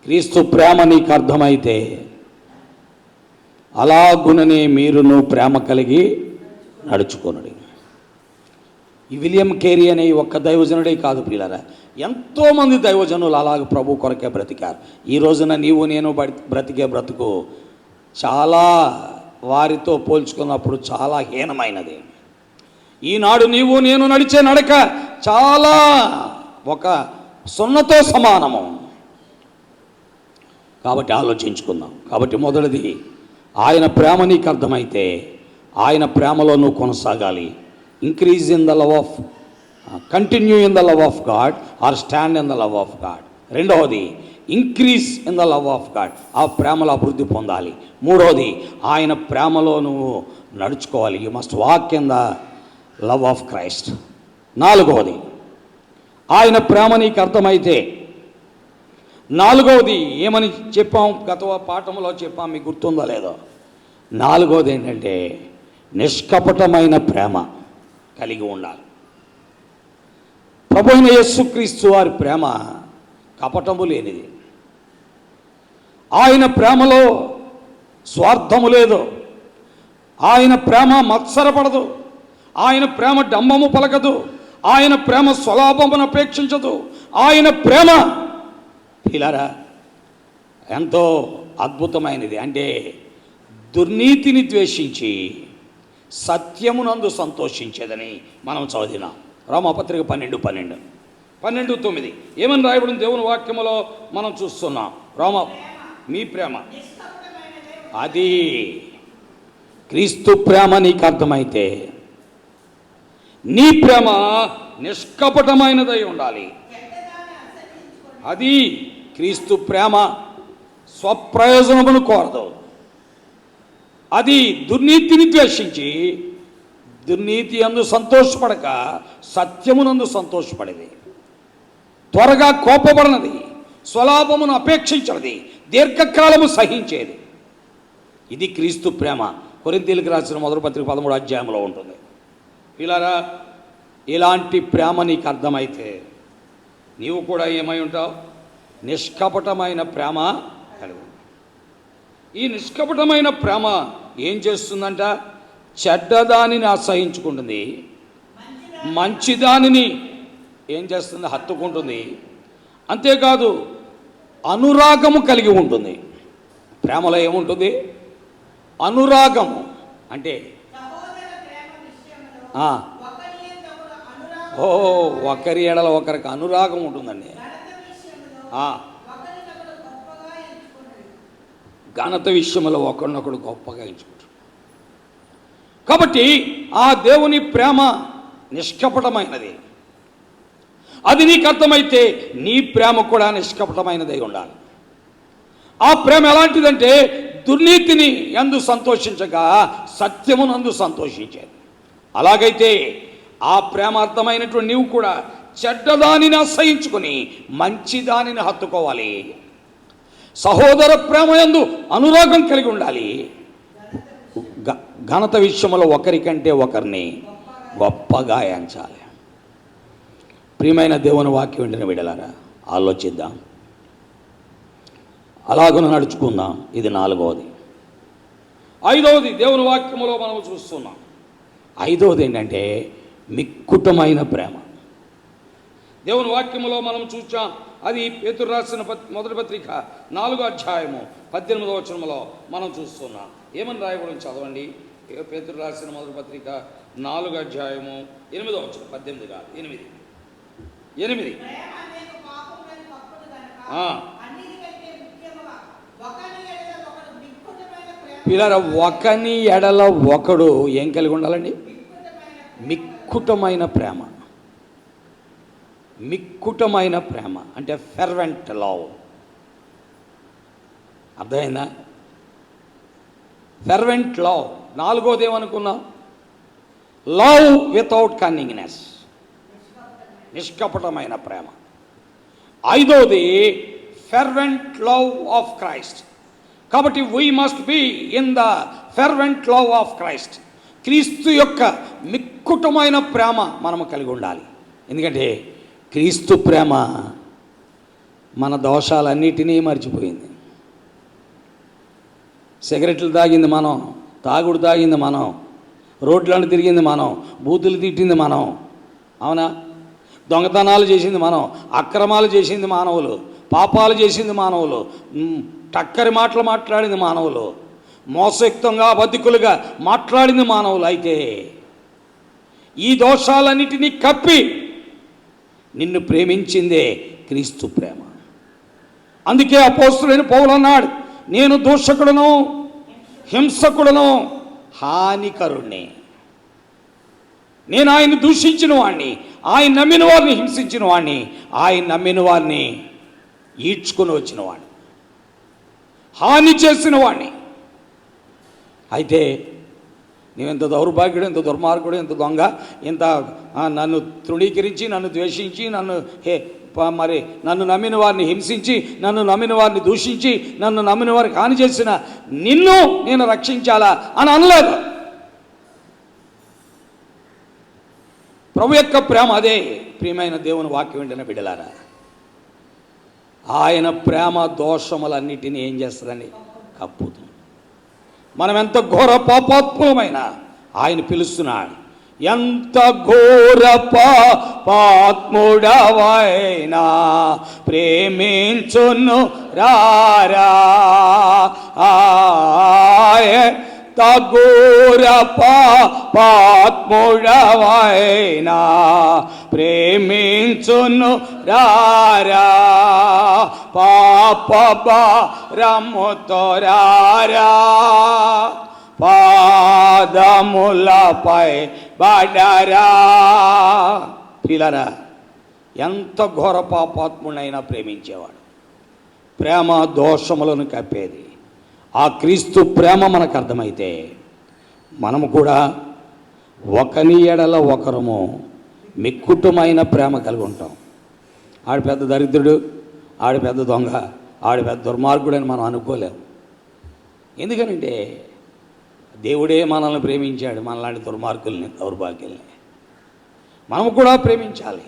క్రీస్తు ప్రేమ నీకు అర్థమైతే అలాగుననే మీరును ప్రేమ కలిగి నడుచుకొనుడి. ఈ విలియం కేరీ అనే ఒక్క దైవజనుడే కాదు ప్రియులారా, ఎంతోమంది దైవజనులు అలాగ ప్రభు కొరకే బ్రతికారు. ఈ రోజున నీవు నేను బ్రతికే బ్రతుకు చాలా వారితో పోల్చుకున్నప్పుడు చాలా హీనమైనది. ఈనాడు నీవు నేను నడిచే నడక చాలా ఒక సున్నతో సమానము. కాబట్టి ఆలోచించుకుందాం. కాబట్టి మొదటిది, ఆయన ప్రేమ నీకు అర్థమైతే ఆయన ప్రేమలో నువ్వు కొనసాగాలి. Increase in the love of, continue in the love of God or stand in the love of God. రెండవది, increase in the love of God, ఆ ప్రేమలో అభివృద్ధి పొందాలి. మూడవది, ఆయన ప్రేమలో నువ్వు నడుచుకోవాలి. You must walk in the love of Christ. నాలుగవది, ఆయన ప్రేమ నీకు అర్థమైతే, నాలుగవది ఏమని చెప్పాం, గత పాఠంలో చెప్పాం, మీకు గుర్తుందో లేదో. నాలుగవది ఏంటంటే నిష్కపటమైన ప్రేమ కలిగి ఉండాలి. ప్రభు అయిన యేసుక్రీస్తు వారి ప్రేమ కపటము లేనిది. ఆయన ప్రేమలో స్వార్థము లేదు. ఆయన ప్రేమ మత్సరపడదు. ఆయన ప్రేమ డంబము పలకదు. ఆయన ప్రేమ స్వలాభమును అపేక్షించదు. ఆయన ప్రేమ పిల్లరా ఎంతో అద్భుతమైనది. అంటే దుర్నీతిని ద్వేషించి సత్యమునందు సంతోషించేదని మనం చదివినాం. రోమాపత్రిక 12:9 ఏమని రాయబడింది దేవుని వాక్యములో మనం చూస్తున్నాం. మీ ప్రేమ అది క్రీస్తు ప్రేమ నీకు అర్థమైతే నీ ప్రేమ నిష్కపటమైనదై ఉండాలి. అది క్రీస్తు ప్రేమ స్వప్రయోజనమును కోరదు. అది దుర్నీతిని ద్వేషించి దుర్నీతి అందు సంతోషపడక సత్యమునందు సంతోషపడేది. త్వరగా కోపపడనది, స్వలాభమును అపేక్షించినది, దీర్ఘకాలము సహించేది. ఇది క్రీస్తు ప్రేమ. కొరింథీయులకు రాసిన మొదటి పత్రిక 13వ అధ్యాయంలో ఉంటుంది. పిల్లరా, ఇలాంటి ప్రేమ నీకు అర్థమైతే నీవు కూడా ఏమై ఉంటావు? నిష్కపటమైన ప్రేమ కలిగి. ఈ నిష్కపటమైన ప్రేమ ఏం చేస్తుందంట? చెడ్డదానిని అసహించుకుంటుంది, మంచిదానిని ఏం చేస్తుంది? హత్తుకుంటుంది. అంతేకాదు అనురాగము కలిగి ఉంటుంది. ప్రేమలో ఏముంటుంది? అనురాగము. అంటే ఒకరి ఎడల ఒకరికి అనురాగం ఉంటుందండి. ఘనత విషయంలో ఒకరినొకడు గొప్పగా ఎంచుకుంటారు. కాబట్టి ఆ దేవుని ప్రేమ నిష్కపటమైనది. అది నీకు అర్థమైతే నీ ప్రేమ కూడా నిష్కపటమైనదై ఉండాలి. ఆ ప్రేమ ఎలాంటిదంటే దుర్నీతిని యందు సంతోషించక సత్యమునందు సంతోషించేది. అలాగైతే ఆ ప్రేమ అర్థమైనటువంటి నీవు కూడా చెడ్డదానిని అసహించుకొని మంచిదానిని హత్తుకోవాలి. సహోదర ప్రేమ యందు అనురాగం కలిగి ఉండాలి. ఘనత విషయంలో ఒకరికంటే ఒకరిని గొప్పగా ఎంచాలి. ప్రియమైన దేవుని వాక్యం వెంటనే విడలారా ఆలోచిద్దాం, అలాగను నడుచుకుందాం. ఇది 4వది. 5వది దేవుని వాక్యములో మనం చూస్తున్నాం. 5వది ఏంటంటే మిక్కుటమైన ప్రేమ. దేవుని వాక్యములో మనం చూచాం. అది పేతురు రాసిన మొదటి పత్రిక 4వ అధ్యాయము 18వ వచనములో మనం చూస్తున్నాం. ఏమని రాయబడి చదవండి. పేతురు రాసిన మొదటి పత్రిక 4వ అధ్యాయము 8వ వచనం. 18 కాదు, 8. పిల్లల ఒకని ఎడల ఒకడు ఏం కలిగి ఉండాలండి? మిక్కుటమైన ప్రేమ. మిక్కుటమైన ప్రేమ అంటే ఫెర్వెంట్ లవ్. అర్థమైందా? Fervent love. 4వది ఏమనుకున్నాం? లవ్ వితౌట్ కన్నింగ్నెస్, నిష్కపటమైన ప్రేమ. 5వది ఫెర్వెంట్ లవ్ ఆఫ్ క్రైస్ట్. కాబట్టి we must be in the fervent love of Christ. క్రీస్తు యొక్క మిక్కుటమైన ప్రేమ మనము కలిగి ఉండాలి. ఎందుకంటే క్రీస్తు ప్రేమ మన దోషాలన్నిటినీ మర్చిపోయింది. సిగరెట్లు తాగింది మనం, తాగుడు తాగింది మనం, రోడ్లను తిరిగింది మనం, బూతులు తిట్టింది మనం, అవునా? దొంగతనాలు చేసింది మనం, అక్రమాలు చేసింది మానవులు, పాపాలు చేసింది మానవులు, టక్కరి మాటలు మాట్లాడింది మానవులు, మోసయుక్తంగా అబద్ధికులుగా మాట్లాడింది మానవులు. అయితే ఈ దోషాలన్నిటినీ కప్పి నిన్ను ప్రేమించిందే క్రీస్తు ప్రేమ. అందుకే అపోస్తులైన పౌలు అన్నాడు, నేను దూషకుడును, హింసకుడును, హానికరుణ్ణి. నేను ఆయన్ని దూషించిన వాడిని, ఆయన నమ్మిన వారిని హింసించిన వాడిని, ఆయన నమ్మిన వారిని ఈడ్చుకొని వచ్చిన వాడిని, హాని చేసిన వాడిని. అయితే నీవెంత దౌర్భాగ్యుడు, ఎంత దుర్మార్గుడు, ఎంత దొంగ, ఇంత నన్ను తృణీకరించి, నన్ను ద్వేషించి, నన్ను నమ్మిన వారిని హింసించి, నన్ను నమ్మిన వారిని దూషించి, నన్ను నమ్మిన వారికి హాని చేసిన నిన్ను నేను రక్షించాలా అని అనలేదు. ప్రభు యొక్క ప్రేమ అదే. ప్రియమైన దేవుని వాక్యం వెంటనే బిడ్డలారా, ఆయన ప్రేమ దోషములన్నిటినీ ఏం చేస్తుందండి? కప్పుతుంది. మనం ఎంత ఘోర పాపాత్ములమైన ఆయన పిలుస్తున్నాడు. ఎంత ఘోర పాపాత్ముడవైనా ప్రేమించును రారా, ఘోర పాపాత్ముడవైనా ప్రేమించును రారా, పాప భారముతో రారా, పాదములపై బడరా. పిల్లరా, ఎంత ఘోర పాపాత్ముడైనా ప్రేమించేవాడు. ప్రేమ దోషములను కప్పేది. ఆ క్రీస్తు ప్రేమ మనకు అర్థమైతే మనము కూడా ఒకని ఎడల ఒకరము మిక్కుటమైన ప్రేమ కలిగి ఉంటాం. ఆడు పెద్ద దరిద్రుడు, ఆడు పెద్ద దొంగ, ఆడు పెద్ద దుర్మార్గుడు అని మనం అనుకోలేము. ఎందుకనంటే దేవుడే మనల్ని ప్రేమించాడు. మనలాంటి దుర్మార్గుల్ని, దౌర్భాగ్యుల్ని మనము కూడా ప్రేమించాలి.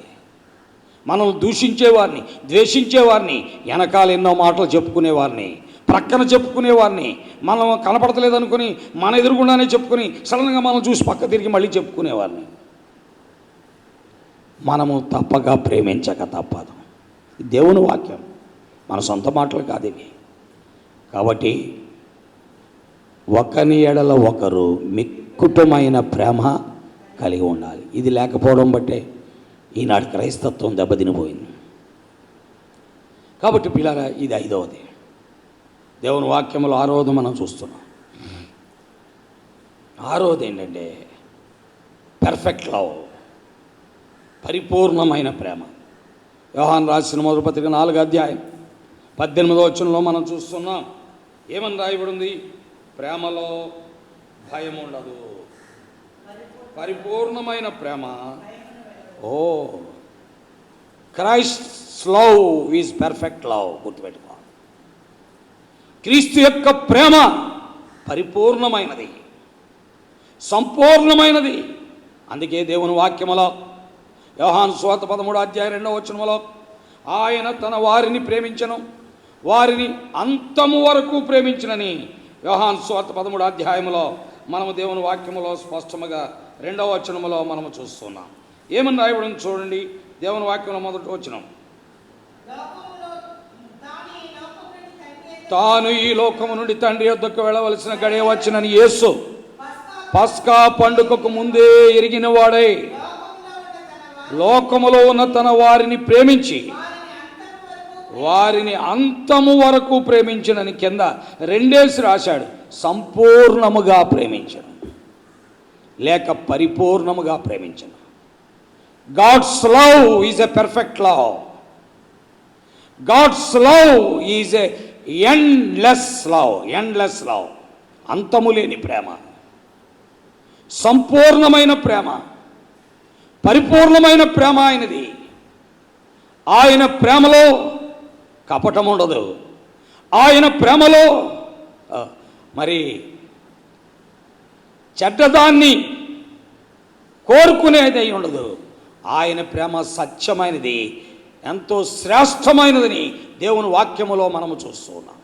మనం దూషించేవారిని, ద్వేషించేవారిని, వెనకాల ఎన్నో మాటలు చెప్పుకునేవారిని, ప్రక్కన చెప్పుకునేవారిని, మనం కనపడతలేదనుకుని మన ఎదురుగుండానే చెప్పుకుని సడన్గా మనం చూసి పక్క తిరిగి మళ్ళీ చెప్పుకునేవారిని మనము తప్పగా ప్రేమించక తప్పదు. దేవుని వాక్యం, మన సొంత మాటలు కాదు ఇవి. కాబట్టి ఒకని ఎడల ఒకరు మిక్కుటమైన ప్రేమ కలిగి ఉండాలి. ఇది లేకపోవడం బట్టే ఈనాడు క్రైస్తత్వం దెబ్బతినిపోయింది. కాబట్టి పిల్లరా, ఇది 5వది. దేవుని వాక్యములో 6వది మనం చూస్తున్నాం. 6వది ఏంటంటే పెర్ఫెక్ట్ లవ్, పరిపూర్ణమైన ప్రేమ. యోహాను రాసిన మొదటి పత్రిక 4వ అధ్యాయం 18వ వచనంలో మనం చూస్తున్నాం. ఏమని రాయబడింది? ప్రేమలో భయం ఉండదు, పరిపూర్ణమైన ప్రేమ. Christ's love is perfect love. గుర్తుపెట్టుకో, క్రీస్తు యొక్క ప్రేమ పరిపూర్ణమైనది, సంపూర్ణమైనది. అందుకే దేవుని వాక్యములో యోహాను సువార్త 13వ అధ్యాయం 2వ వచనములో ఆయన తన వారిని ప్రేమించను, వారిని అంతము వరకు ప్రేమించినని యోహాను సువార్త 13వ అధ్యాయములో మనము దేవుని వాక్యములో స్పష్టముగా 2వ వచనములో మనము చూస్తున్నాం. ఏమని రాయబడింది చూడండి. దేవుని వాక్యంలో మొదటి వచనం, తాను ఈ లోకము నుండి తండ్రి యొద్దకు వెళ్ళవలసిన గడియ వచ్చినని యేసు పస్కా పండుగకు ముందే ఎరిగిన వాడై లోకములో ఉన్న తన వారిని ప్రేమించి వారిని అంతము వరకు ప్రేమించినని కింద 2 రాశాడు. సంపూర్ణముగా ప్రేమించను లేక పరిపూర్ణముగా ప్రేమించను. God's love is a perfect love. God's love is a endless love. Endless love, అంతము లేని ప్రేమ, సంపూర్ణమైన ప్రేమ, పరిపూర్ణమైన ప్రేమ ఆయనది. ఆయన ప్రేమలో కపటం ఉండదు. ఆయన ప్రేమలో మరి చెడ్డదాన్ని కోరుకునేది ఉండదు. ఆయన ప్రేమ సత్యమైనది, ఎంతో శ్రేష్టమైనదని దేవుని వాక్యములో మనము చూస్తూ ఉన్నాం.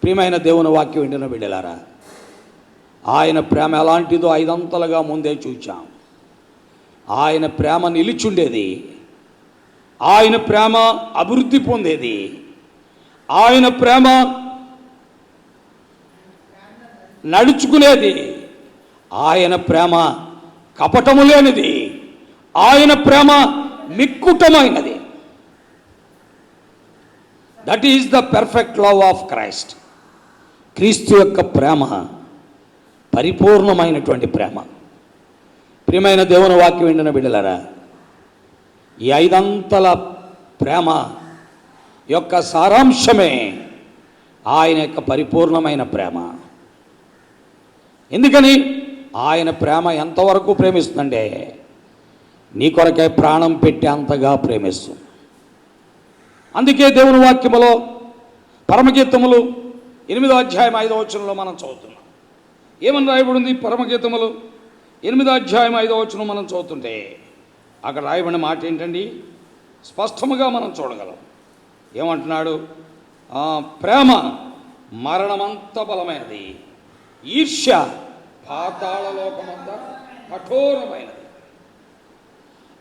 ప్రియమైన దేవుని వాక్యం వింటున్న బిడ్డలారా, ఆయన ప్రేమ ఎలాంటిదో 5 అంతలుగా ముందే చూచాం. ఆయన ప్రేమ నిలిచుండేది, ఆయన ప్రేమ అభివృద్ధి పొందేది, ఆయన ప్రేమ నడుచుకునేది, ఆయన ప్రేమ కపటము లేనిది, ఆయన ప్రేమ మిక్కుటమైనది. That is the perfect love of Christ. క్రీస్తు యొక్క ప్రేమ పరిపూర్ణమైనటువంటి ప్రేమ. ప్రియమైన దేవుని వాక్యం వింటున్న బిడ్డలారా, ఈ 5 అంతల ప్రేమ యొక్క సారాంశమే ఆయన యొక్క పరిపూర్ణమైన ప్రేమ. ఎందుకని ఆయన ప్రేమ ఎంతవరకు ప్రేమిస్తుందంటే నీ కొరకే ప్రాణం పెట్టి అంతగా ప్రేమిస్తుంది. అందుకే దేవుని వాక్యములో పరమగీతములు 8వ అధ్యాయం 5వ వచనంలో మనం చదువుతున్నాం. ఏమని రాయబడింది? పరమగీతములు 8వ అధ్యాయం 5వ వచనం మనం చదువుతుంటే అక్కడ రాయబడిన మాట ఏంటండి? స్పష్టముగా మనం చూడగలం. ఏమంటున్నాడు? ప్రేమ మరణమంత బలమైనది, ఈర్ష్య పాతాళలోకమంత కఠోరమైనది.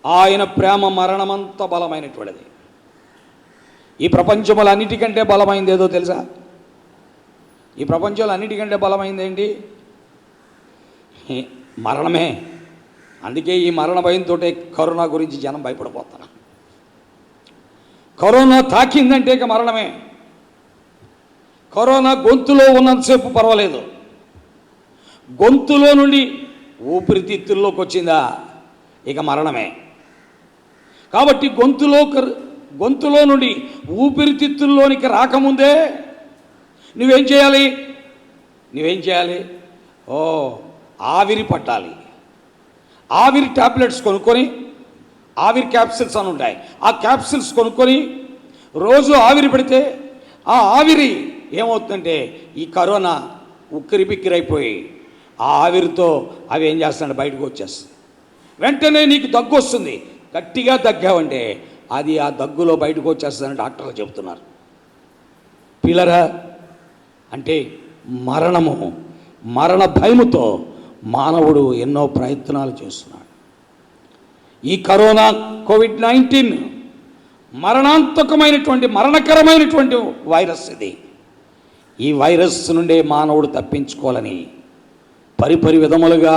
ఆయన ప్రేమ మరణమంత బలమైనటువంటిది. ఈ ప్రపంచంలో అన్నిటికంటే బలమైంది ఏదో తెలుసా? ఈ ప్రపంచంలో అన్నిటికంటే బలమైంది ఏంటి? మరణమే. అందుకే ఈ మరణ భయంతో కరోనా గురించి జనం భయపడిపోతున్నారు. కరోనా తాకిందంటే ఇక మరణమే. కరోనా గొంతులో ఉన్నంతసేపు పర్వాలేదు, గొంతులో నుండి ఊపిరితిత్తుల్లోకి వచ్చిందా ఇక మరణమే. కాబట్టి గొంతులో నుండి ఊపిరితిత్తుల్లోనికి రాకముందే నువ్వేం చేయాలి? ఆవిరి పట్టాలి. ఆవిరి ట్యాబ్లెట్స్ కొనుక్కొని, ఆవిరి క్యాప్సిల్స్ అని ఉంటాయి, ఆ క్యాప్సిల్స్ కొనుక్కొని రోజు ఆవిరి పెడితే ఆ ఆవిరి ఏమవుతుందంటే ఈ కరోనా ఉక్కిరి బిక్కిరైపోయి ఆ ఆవిరితో అవి ఏం చేస్తాడు, బయటకు వచ్చేస్తుంది. వెంటనే నీకు దగ్గు వస్తుంది. గట్టిగా దగ్గావంటే అది ఆ దగ్గులో బయటకు వచ్చేస్తుందని డాక్టర్లు చెబుతున్నారు. పిల్లరా, అంటే మరణ భయముతో మానవుడు ఎన్నో ప్రయత్నాలు చేస్తున్నాడు. ఈ కరోనా కోవిడ్-19 మరణకరమైనటువంటి వైరస్ ఇది. ఈ వైరస్ నుండే మానవుడు తప్పించుకోవాలని పరిపరి విధములుగా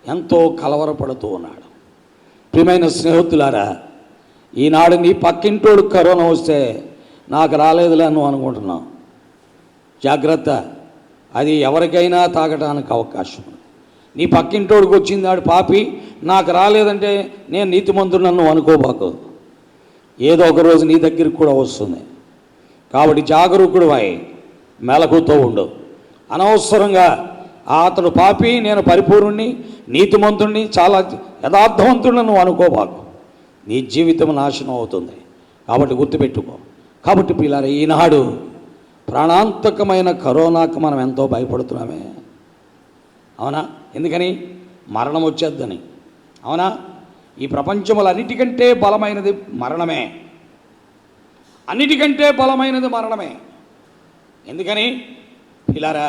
ఎంతో కలవరపడుతూ ఉన్నాడు. ప్రియమైన స్నేహితులారా, ఈనాడు నీ పక్కింటోడు కరోనా వస్తే నాకు రాలేదులే నువ్వు అనుకుంటున్నావు. జాగ్రత్త, అది ఎవరికైనా తాగడానికి అవకాశం ఉంది. నీ పక్కింటోడికి వచ్చింది, ఆడు పాపి, నాకు రాలేదంటే నేను నీతిమంతుడు నువ్వు అనుకోబాకు. ఏదో ఒక రోజు నీ దగ్గరికి కూడా వస్తుంది. కాబట్టి జాగరూకుడు అయి మెలకుతో ఉండు. అనవసరంగా అతడు పాపి, నేను పరిపూర్ణుణ్ణి, నీతిమంతుణ్ణి, చాలా యథార్థవంతుడిని నువ్వు అనుకోబాకు. నీ జీవితం నాశనం అవుతుంది. కాబట్టి గుర్తుపెట్టుకో. కాబట్టి పిల్లారా, ఈనాడు ప్రాణాంతకమైన కరోనాకు మనం ఎంతో భయపడుతున్నామే. అవునా? ఎందుకని? మరణం వచ్చేద్దని. అవునా? ఈ ప్రపంచంలో అన్నిటికంటే బలమైనది మరణమే. అన్నిటికంటే బలమైనది మరణమే. ఎందుకని? పిల్లారా,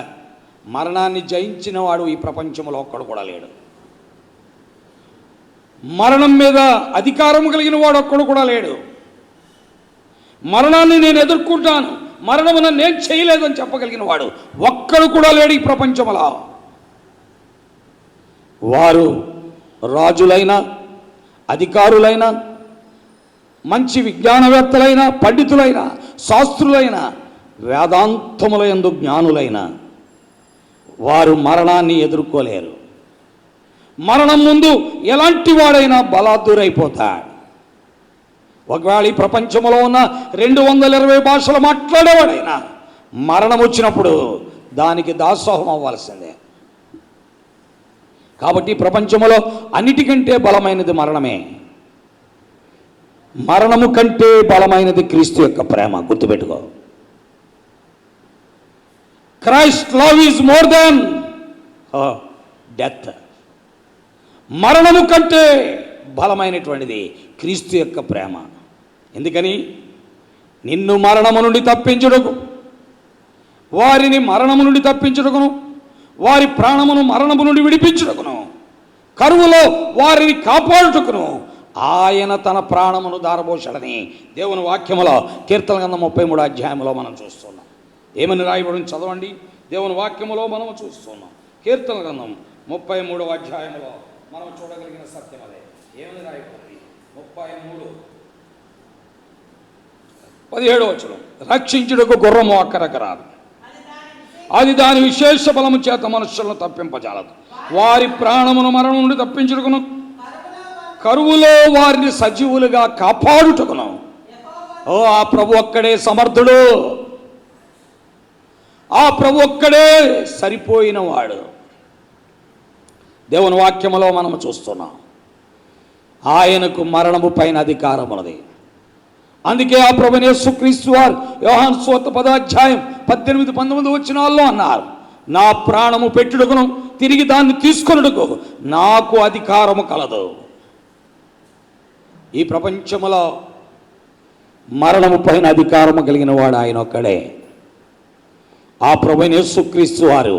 మరణాన్ని జయించిన వాడు ఈ ప్రపంచంలో ఒక్కడు కూడా లేడు. మరణం మీద అధికారం కలిగిన వాడు ఒక్కడు కూడా లేడు. మరణాన్ని నేను ఎదుర్కొంటాను, మరణమున నేను చేయలేదని చెప్పగలిగిన వాడు ఒక్కడు కూడా లేడు ఈ ప్రపంచంలో. వారు రాజులైన, అధికారులైన, మంచి విజ్ఞానవేత్తలైన, పండితులైన, శాస్త్రులైన, వేదాంతముల యందు జ్ఞానులైన వారు మరణాన్ని ఎదుర్కోలేరు. మరణం ముందు ఎలాంటి వాడైనా బలాదురైపోతాడు. ఒకవేళ ఈ ప్రపంచంలో ఉన్న 220 భాషలు మాట్లాడేవాడైనా మరణం వచ్చినప్పుడు దానికి దాసోహం అవ్వాల్సిందే. కాబట్టి ప్రపంచంలో అన్నిటికంటే బలమైనది మరణమే. మరణము కంటే బలమైనది క్రీస్తు యొక్క ప్రేమ. గుర్తుపెట్టుకో. Christ love is more than death. మరణము కంటే బలమైనటువంటిది క్రీస్తు యొక్క ప్రేమ. ఎందుకని? నిన్ను మరణము నుండి తప్పించుటకు, వారిని మరణము నుండి తప్పించుటకును, వారి ప్రాణమును మరణము నుండి విడిపించుటకును, కరువులో వారిని కాపాడుటకును ఆయన తన ప్రాణమును దారబోశాడని దేవుని వాక్యములో కీర్తన గ్రంథం 33వ అధ్యాయంలో మనం చూస్తున్నాం. ఏమని రాయబడి చదవండి. దేవుని వాక్యములో మనం చూస్తున్నాం. కీర్తన గ్రంథం 33వ అధ్యాయంలో మనం చూడగలిగిన సత్యం అదే. ఏమని రాయబడింది? 33:17 వచనం. రక్షించుటకు గుర్రము అక్కరకు రాదు, అది దాని విశేష బలము చేత మనుషులను తప్పింపజాలదు. వారి ప్రాణమును మరణం నుండి తప్పించుటకును, కరువులో వారిని సజీవులుగా కాపాడుటకును ఆ ప్రభు ఒక్కడే సమర్థుడు. ఆ ప్రభు ఒక్కడే సరిపోయిన వాడు. దేవుని వాక్యములో మనం చూస్తున్నాం. ఆయనకు మరణము పైన అధికారం ఉన్నది. అందుకే ఆ ప్రభువైన యేసుక్రీస్తు వారు యోహాను సువార్త 10వ అధ్యాయం 18-19 వచనాల్లో అన్నారు, నా ప్రాణము పెట్టుటకును తిరిగి దాన్ని తీసుకొనుటకు నాకు అధికారము కలదు. ఈ ప్రపంచములో మరణము పైన అధికారము కలిగిన వాడు ఆయన ఒక్కడే. ఆ ప్రభువైన యేసుక్రీస్తు వారు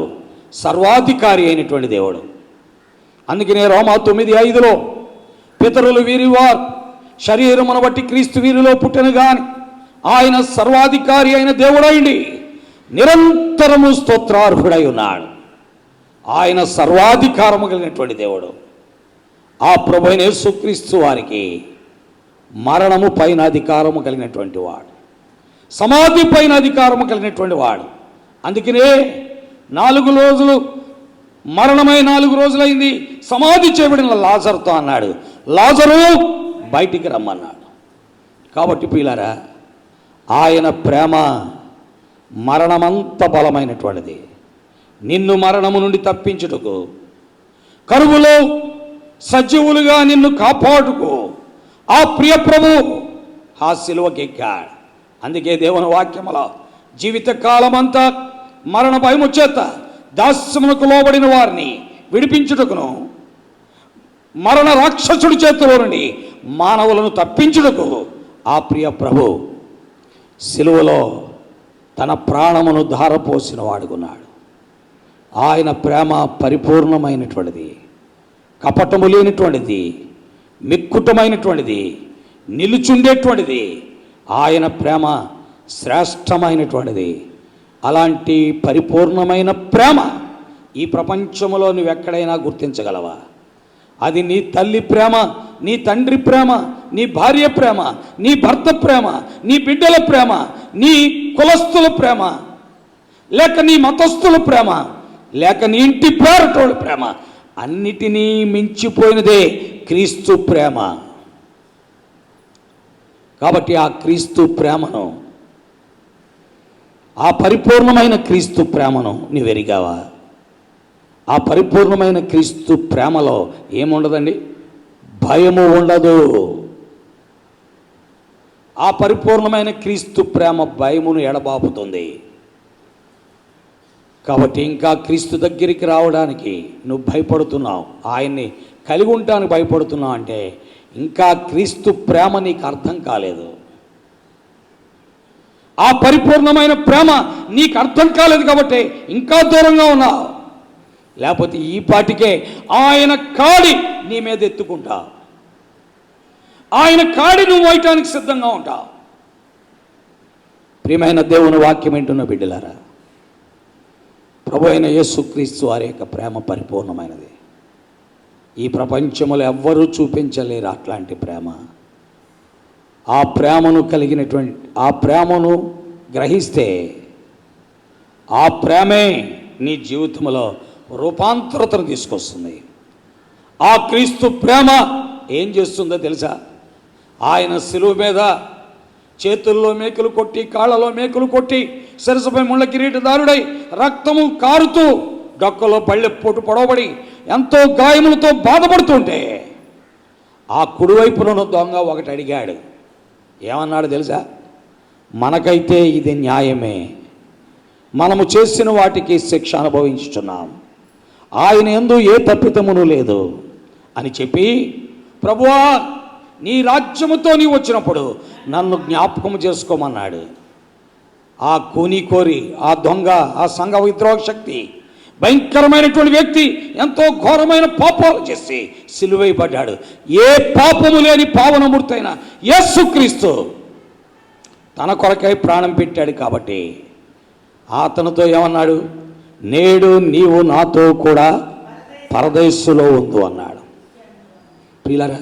సర్వాధికారి అయినటువంటి దేవుడు. అందుకనే రోమా 9:5 పితరులు వీరివారు శరీరమును బట్టి క్రీస్తు వీరిలో పుట్టెను గాని ఆయన సర్వాధికారి అయిన దేవుడైండి నిరంతరము స్తోత్రార్హుడై ఉన్నాడు. ఆయన సర్వాధికారము కలిగినటువంటి దేవుడు. ఆ ప్రభువైన యేసుక్రీస్తు వారికి మరణము పైన అధికారము కలిగినటువంటి వాడు, సమాధి పైన అధికారము కలిగినటువంటి వాడు. అందుకనే 4 రోజులు మరణమై 4 రోజులైంది, సమాధి చేయబడిన లాజరుతో అన్నాడు, లాజరు బయటికి రమ్మన్నాడు. కాబట్టి ప్రియులారా, ఆయన ప్రేమ మరణమంత బలమైనటువంటిది. నిన్ను మరణము నుండి తప్పించుటకు, కరువులో సజీవులుగా నిన్ను కాపాడుకు ఆ ప్రియ ప్రభు ఆ సిలువకెక్కాడు. అందుకే దేవుని వాక్యములో జీవితకాలమంతా మరణ భయము చేత దాస్యమునకు లోబడిన వారిని విడిపించుటకును, మరణ రాక్షసుడి చేతిలో నుండి మానవులను తప్పించుటకు ఆ ప్రియ ప్రభు సిలువలో తన ప్రాణమును ధారపోసిన వాడుకున్నాడు. ఆయన ప్రేమ పరిపూర్ణమైనటువంటిది, కపటము లేనిటువంటిది, మిక్కుటమైనటువంటిది, నిలుచుండేటువంటిది. ఆయన ప్రేమ శ్రేష్టమైనటువంటిది. అలాంటి పరిపూర్ణమైన ప్రేమ ఈ ప్రపంచంలో నువ్వెక్కడైనా గుర్తించగలవా? అది నీ తల్లి ప్రేమ, నీ తండ్రి ప్రేమ, నీ భార్య ప్రేమ, నీ భర్త ప్రేమ, నీ బిడ్డల ప్రేమ, నీ కులస్తుల ప్రేమ, లేక నీ మతస్థుల ప్రేమ, లేక నీ ఇంటి పేరటోళ్ళ ప్రేమ, అన్నిటినీ మించిపోయినదే క్రీస్తు ప్రేమ. కాబట్టి ఆ క్రీస్తు ప్రేమను, ఆ పరిపూర్ణమైన క్రీస్తు ప్రేమను నువ్వు ఎరిగావా? ఆ పరిపూర్ణమైన క్రీస్తు ప్రేమలో ఏముండదండి? భయము ఉండదు. ఆ పరిపూర్ణమైన క్రీస్తు ప్రేమ భయమును ఎడబాపుతుంది. కాబట్టి ఇంకా క్రీస్తు దగ్గరికి రావడానికి నువ్వు భయపడుతున్నావు, ఆయన్ని కలిగి ఉండటానికి భయపడుతున్నావు అంటే ఇంకా క్రీస్తు ప్రేమ నీకు అర్థం కాలేదు. ఆ పరిపూర్ణమైన ప్రేమ నీకు అర్థం కాలేదు కాబట్టి ఇంకా దూరంగా ఉన్నావు. లేకపోతే ఈ పాటికే ఆయన కాడి నీ మీద ఎత్తుకుంటావు, ఆయన కాడి నువ్వు మోయటానికి సిద్ధంగా ఉంటావు. ప్రియమైన దేవుని వాక్యం వింటున్న బిడ్డలారా, ప్రభు అయిన యేసుక్రీస్తు వారి యొక్క ప్రేమ పరిపూర్ణమైనది. ఈ ప్రపంచంలో ఎవ్వరూ చూపించలేరు అట్లాంటి ప్రేమ. ఆ ప్రేమను కలిగినటువంటి, ఆ ప్రేమను గ్రహిస్తే ఆ ప్రేమే నీ జీవితంలో రూపాంతరతను తీసుకొస్తుంది. ఆ క్రీస్తు ప్రేమ ఏం చేస్తుందో తెలుసా? ఆయన శిలువ మీద చేతుల్లో మేకులు కొట్టి, కాళ్ళలో మేకులు కొట్టి, శిరసుపై ముళ్ళ కిరీటదారుడై, రక్తము కారుతూ, డొక్కలో పళ్ళె పొట్టు పొడవబడి, ఎంతో గాయములతో బాధపడుతుంటే ఆ కుడివైపున దొంగ ఒకటి అడిగాడు. ఏమన్నాడు తెలుసా? మనకైతే ఇది న్యాయమే, మనము చేసిన వాటికి శిక్ష అనుభవించుచున్నాం, ఆయన యందు ఏ తప్పిదమును లేదు అని చెప్పి, ప్రభువా నీ రాజ్యముతో నీ వచ్చినప్పుడు నన్ను జ్ఞాపకం చేసుకోమన్నాడు. ఆ కూని కోరి, ఆ దొంగ, ఆ సంఘ విద్రోహ శక్తి, భయంకరమైనటువంటి వ్యక్తి ఎంతో ఘోరమైన పాపాలు చేసి సిలువైపడ్డాడు. ఏ పాపము లేని పావనమూర్తి అయిన యేసుక్రీస్తు తన కొరకై ప్రాణం పెట్టాడు. కాబట్టి అతనితో ఏమన్నాడు? నేడు నీవు నాతో కూడా పరదేశులో ఉండు అన్నాడు. ప్రియులారా,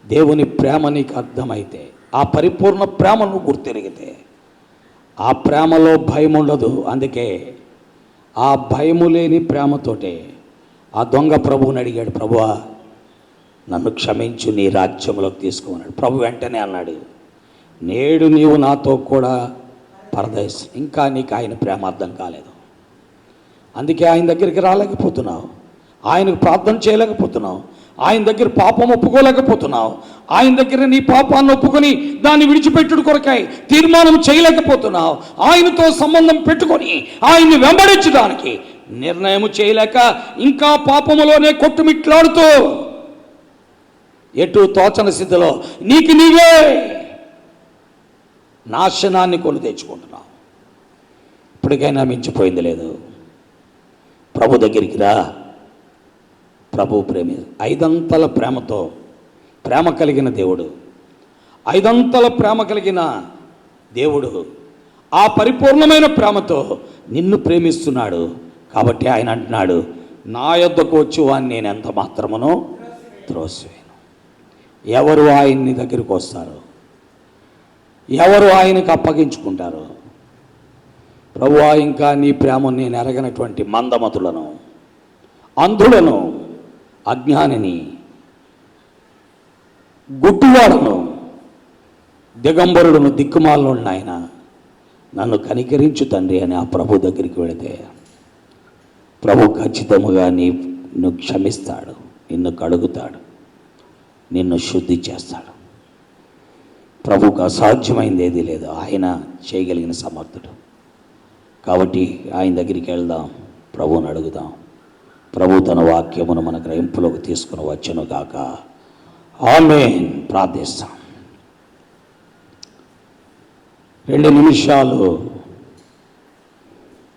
దేవుని ప్రేమ నీకు అర్థమైతే, ఆ పరిపూర్ణ ప్రేమను గుర్తెరిగితే ఆ ప్రేమలో భయం ఉండదు. అందుకే ఆ భయము లేని ప్రేమతోటే ఆ దొంగ ప్రభువుని అడిగాడు, ప్రభువా నన్ను క్షమించు, నీ రాజ్యంలోకి తీసుకోమన్నాడు. ప్రభు వెంటనే అన్నాడు, నేడు నీవు నాతో కూడా పరదేశ్. ఇంకా నీకు ఆయన ప్రేమ అర్థం కాలేదు. అందుకే ఆయన దగ్గరికి రాలేకపోతున్నావు, ఆయనకు ప్రార్థన చేయలేకపోతున్నావు, ఆయన దగ్గర పాపం ఒప్పుకోలేకపోతున్నావు, ఆయన దగ్గర నీ పాపాన్ని ఒప్పుకొని దాన్ని విడిచిపెట్టుడు కొరకాయి తీర్మానం చేయలేకపోతున్నావు, ఆయనతో సంబంధం పెట్టుకొని ఆయన్ని వెంబడించడానికి నిర్ణయం చేయలేక ఇంకా పాపములోనే కొట్టుమిట్లాడుతూ ఎటు తోచని స్థితిలో నీకు నీవే నాశనాన్ని కొని తెచ్చుకుంటున్నావు. ఇప్పటికైనా మించిపోయింది లేదు. ప్రభు దగ్గరికి రా. ప్రభు ప్రేమి 5 ప్రేమతో ప్రేమ కలిగిన దేవుడు, 5 ప్రేమ కలిగిన దేవుడు ఆ పరిపూర్ణమైన ప్రేమతో నిన్ను ప్రేమిస్తున్నాడు. కాబట్టి ఆయన అంటున్నాడు, నా యొద్దకు వచ్చి వాడిని నేను ఎంత మాత్రమునో త్రోసివేయను. ఎవరు ఆయన్ని దగ్గరికి వస్తారు? ఎవరు ఆయనకు అప్పగించుకుంటారు? ప్రభువా, ఇంకా నీ ప్రేమను నేను ఎరగనటువంటి మందమతులను, అంధులను, అజ్ఞానిని, గుడ్డివాడును, దిగంబరుడును, దిక్కుమాలను ఆయన నన్ను కనికరించు తండ్రి అని ఆ ప్రభు దగ్గరికి వెళితే ప్రభు ఖచ్చితంగా నిన్ను క్షమిస్తాడు, నిన్ను కడుగుతాడు, నిన్ను శుద్ధి చేస్తాడు. ప్రభుకు అసాధ్యమైంది ఏదీ లేదు. ఆయన చేయగలిగిన సమర్థుడు. కాబట్టి ఆయన దగ్గరికి వెళ్దాం, ప్రభువుని అడుగుదాం. ప్రభు తన వాక్యమును మన గ్రహింపులోకి తీసుకుని వచ్చును గాక. ఆమేన్. ప్రార్థిస్తాం. 2 నిమిషాలు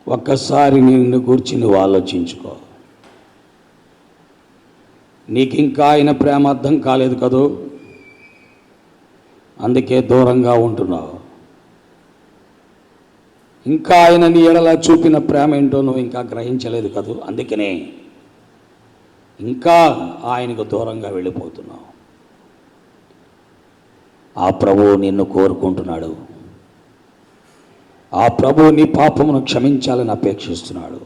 ఒక్కసారి నిన్ను గూర్చి నువ్వు ఆలోచించుకో. నీకు ఇంకా ఆయన ప్రేమ అర్థం కాలేదు కదూ, అందుకే దూరంగా ఉంటున్నావు. ఇంకా ఆయన నీ ఎడల చూపిన ప్రేమ ఏంటో నువ్వు ఇంకా గ్రహించలేదు కదూ, అందుకనే ఇంకా ఆయనకు దూరంగా వెళ్ళిపోతున్నావు. ఆ ప్రభువు నిన్ను కోరుకుంటున్నాడు. ఆ ప్రభువు నీ పాపమును క్షమించాలని అపేక్షిస్తున్నాడు.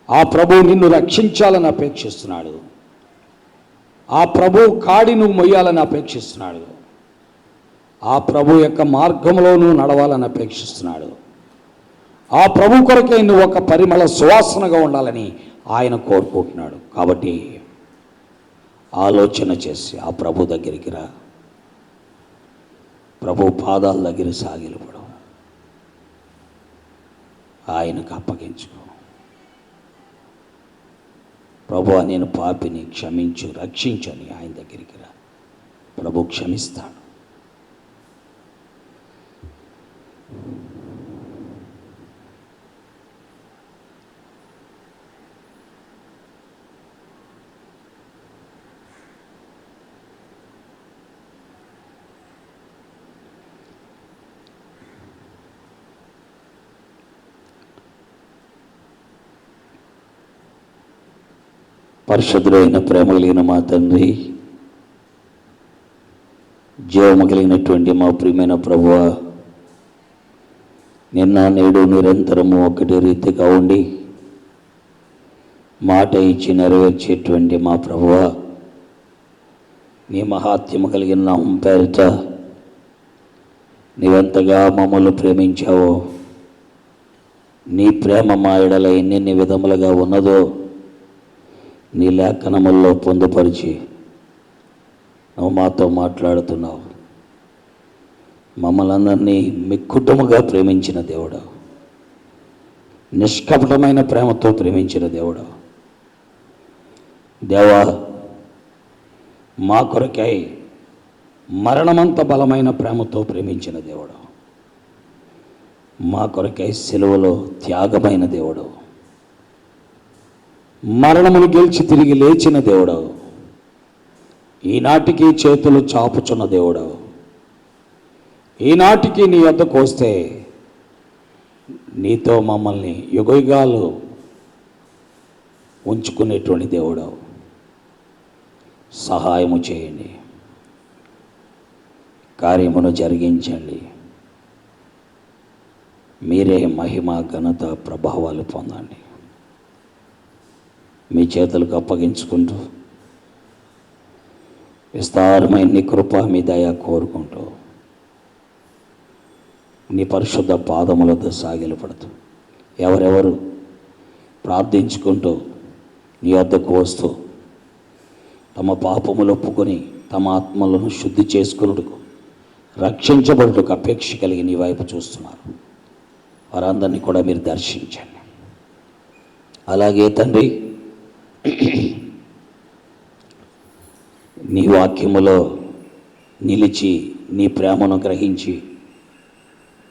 ఆ ప్రభువు నిన్ను రక్షించాలని అపేక్షిస్తున్నాడు. ఆ ప్రభువు కాడి నువ్వు మొయ్యాలని అపేక్షిస్తున్నాడు. ఆ ప్రభు యొక్క మార్గంలో నువ్వు నడవాలని అపేక్షిస్తున్నాడు. ఆ ప్రభు కొరకే నువ్వు ఒక పరిమళ సువాసనగా ఉండాలని ఆయన కోరుకుంటున్నాడు. కాబట్టి ఆలోచన చేసి ఆ ప్రభు దగ్గరికి రా. ప్రభు పాదాల దగ్గర సాగిలపడు. ఆయనకు అప్పగించుకో. ప్రభువా, నేను పాపిని, క్షమించు, రక్షించు అని ఆయన దగ్గరికి రా. ప్రభు క్షమిస్తాడు. పరిశుద్ధుడైన ప్రేమ కలిగిన మా తండ్రి, జీవము కలిగినటువంటి మా ప్రియమైన ప్రభువా, నిన్న నేడు నిరంతరము ఒకటి రీతిగా ఉండి మాట ఇచ్చి నెరవేర్చేటువంటి మా ప్రభువా, నీ మహాత్యము కలిగిన నామం పేరిట నీవెంతగా మమ్మల్ని ప్రేమించావో, నీ ప్రేమ మా ఎడల ఎన్నెన్ని విధములుగా ఉన్నదో నీ లేఖనముల్లో పొందుపరిచి నువ్వు మాతో మాట్లాడుతున్నావు. మమ్మల్ని అందరినీ మిక్కుటముగా ప్రేమించిన దేవుడు, నిష్కపటమైన ప్రేమతో ప్రేమించిన దేవుడు. దేవా, మా కొరకై మరణమంత బలమైన ప్రేమతో ప్రేమించిన దేవుడు, మా కొరకై సిలువలో త్యాగమైన దేవుడు, మరణమును గెలిచి తిరిగి లేచిన దేవుడు, ఈనాటికి చేతులు చాపుచున్న దేవుడు, ఈనాటికి నీ వద్దకు వస్తే నీతో మమ్మల్ని యుగయుగాలు ఉంచుకునేటువంటి దేవుడు. సహాయము చేయండి, కార్యమును జరిగించండి. మీరే మహిమ, ఘనత, ప్రభావాలు పొందండి. మీ చేతులకు అప్పగించుకుంటూ విస్తారమైన నీ కృప, మీ దయ కోరుకుంటూ నీ పరిశుద్ధ పాదములతో సాగిలపడుతూ ఎవరెవరు ప్రార్థించుకుంటూ నీ వద్దకు వస్తూ తమ పాపములు ఒప్పుకొని తమ ఆత్మలను శుద్ధి చేసుకున్నట్టుకు, రక్షించబడుటకు అపేక్ష కలిగి నీ వైపు చూస్తున్నారు, వారందరినీ కూడా మీరు దర్శించండి. అలాగే తండ్రి, నీ వాక్యములో నిలిచి నీ ప్రేమను గ్రహించి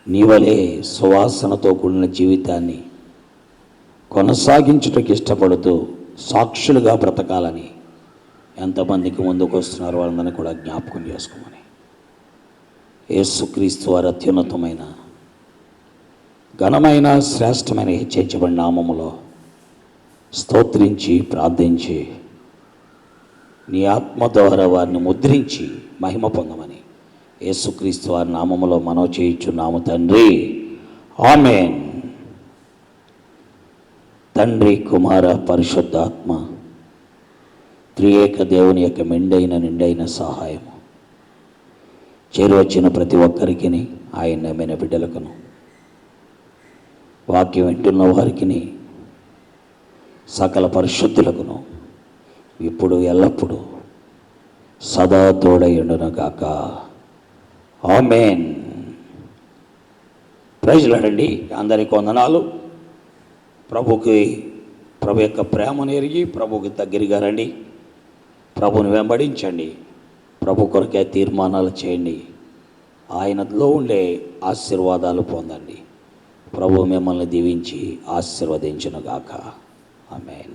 నీ వలె సువాసనతో కూడిన జీవితాన్ని కొనసాగించుటకు ఇష్టపడుతూ సాక్షులుగా బ్రతకాలని ఎంతమందికి ముందుకు వస్తున్నారు వాళ్ళందరినీ కూడా జ్ఞాపకం చేసుకోమని యేసుక్రీస్తు వారి అత్యున్నతమైన ఘనమైన శ్రేష్టమైన హెచ్చరించబడిన నామములో స్తోత్రించి ప్రార్థించి నీ ఆత్మ ద్వారా వారిని ముద్రించి మహిమ పొందమని యేసుక్రీస్తు వారి నామములో మనవి చేయుచున్నాము తండ్రి, ఆమేన్. తండ్రి, కుమార, పరిశుద్ధాత్మ త్రియేక దేవుని యొక్క నిండైన సహాయము చేరువచ్చిన ప్రతి ఒక్కరికి, ఆయన నమ్మిన బిడ్డలకును, వాక్యం వింటున్న వారికి, సకల పరిశుద్ధులకును ఇప్పుడు ఎల్లప్పుడూ సదా తోడయుండునుగాక. ఆమేన్. Praise lord. అందరికీ వందనాలు. ప్రభు యొక్క ప్రేమను ఎరిగి ప్రభుకి దగ్గరగా రండి. ప్రభుని వెంబడించండి. ప్రభు కొరకే తీర్మానాలు చేయండి. ఆయనలో ఉండే ఆశీర్వాదాలు పొందండి. ప్రభు మిమ్మల్ని దీవించి ఆశీర్వదించునుగాక. ఆమేన్.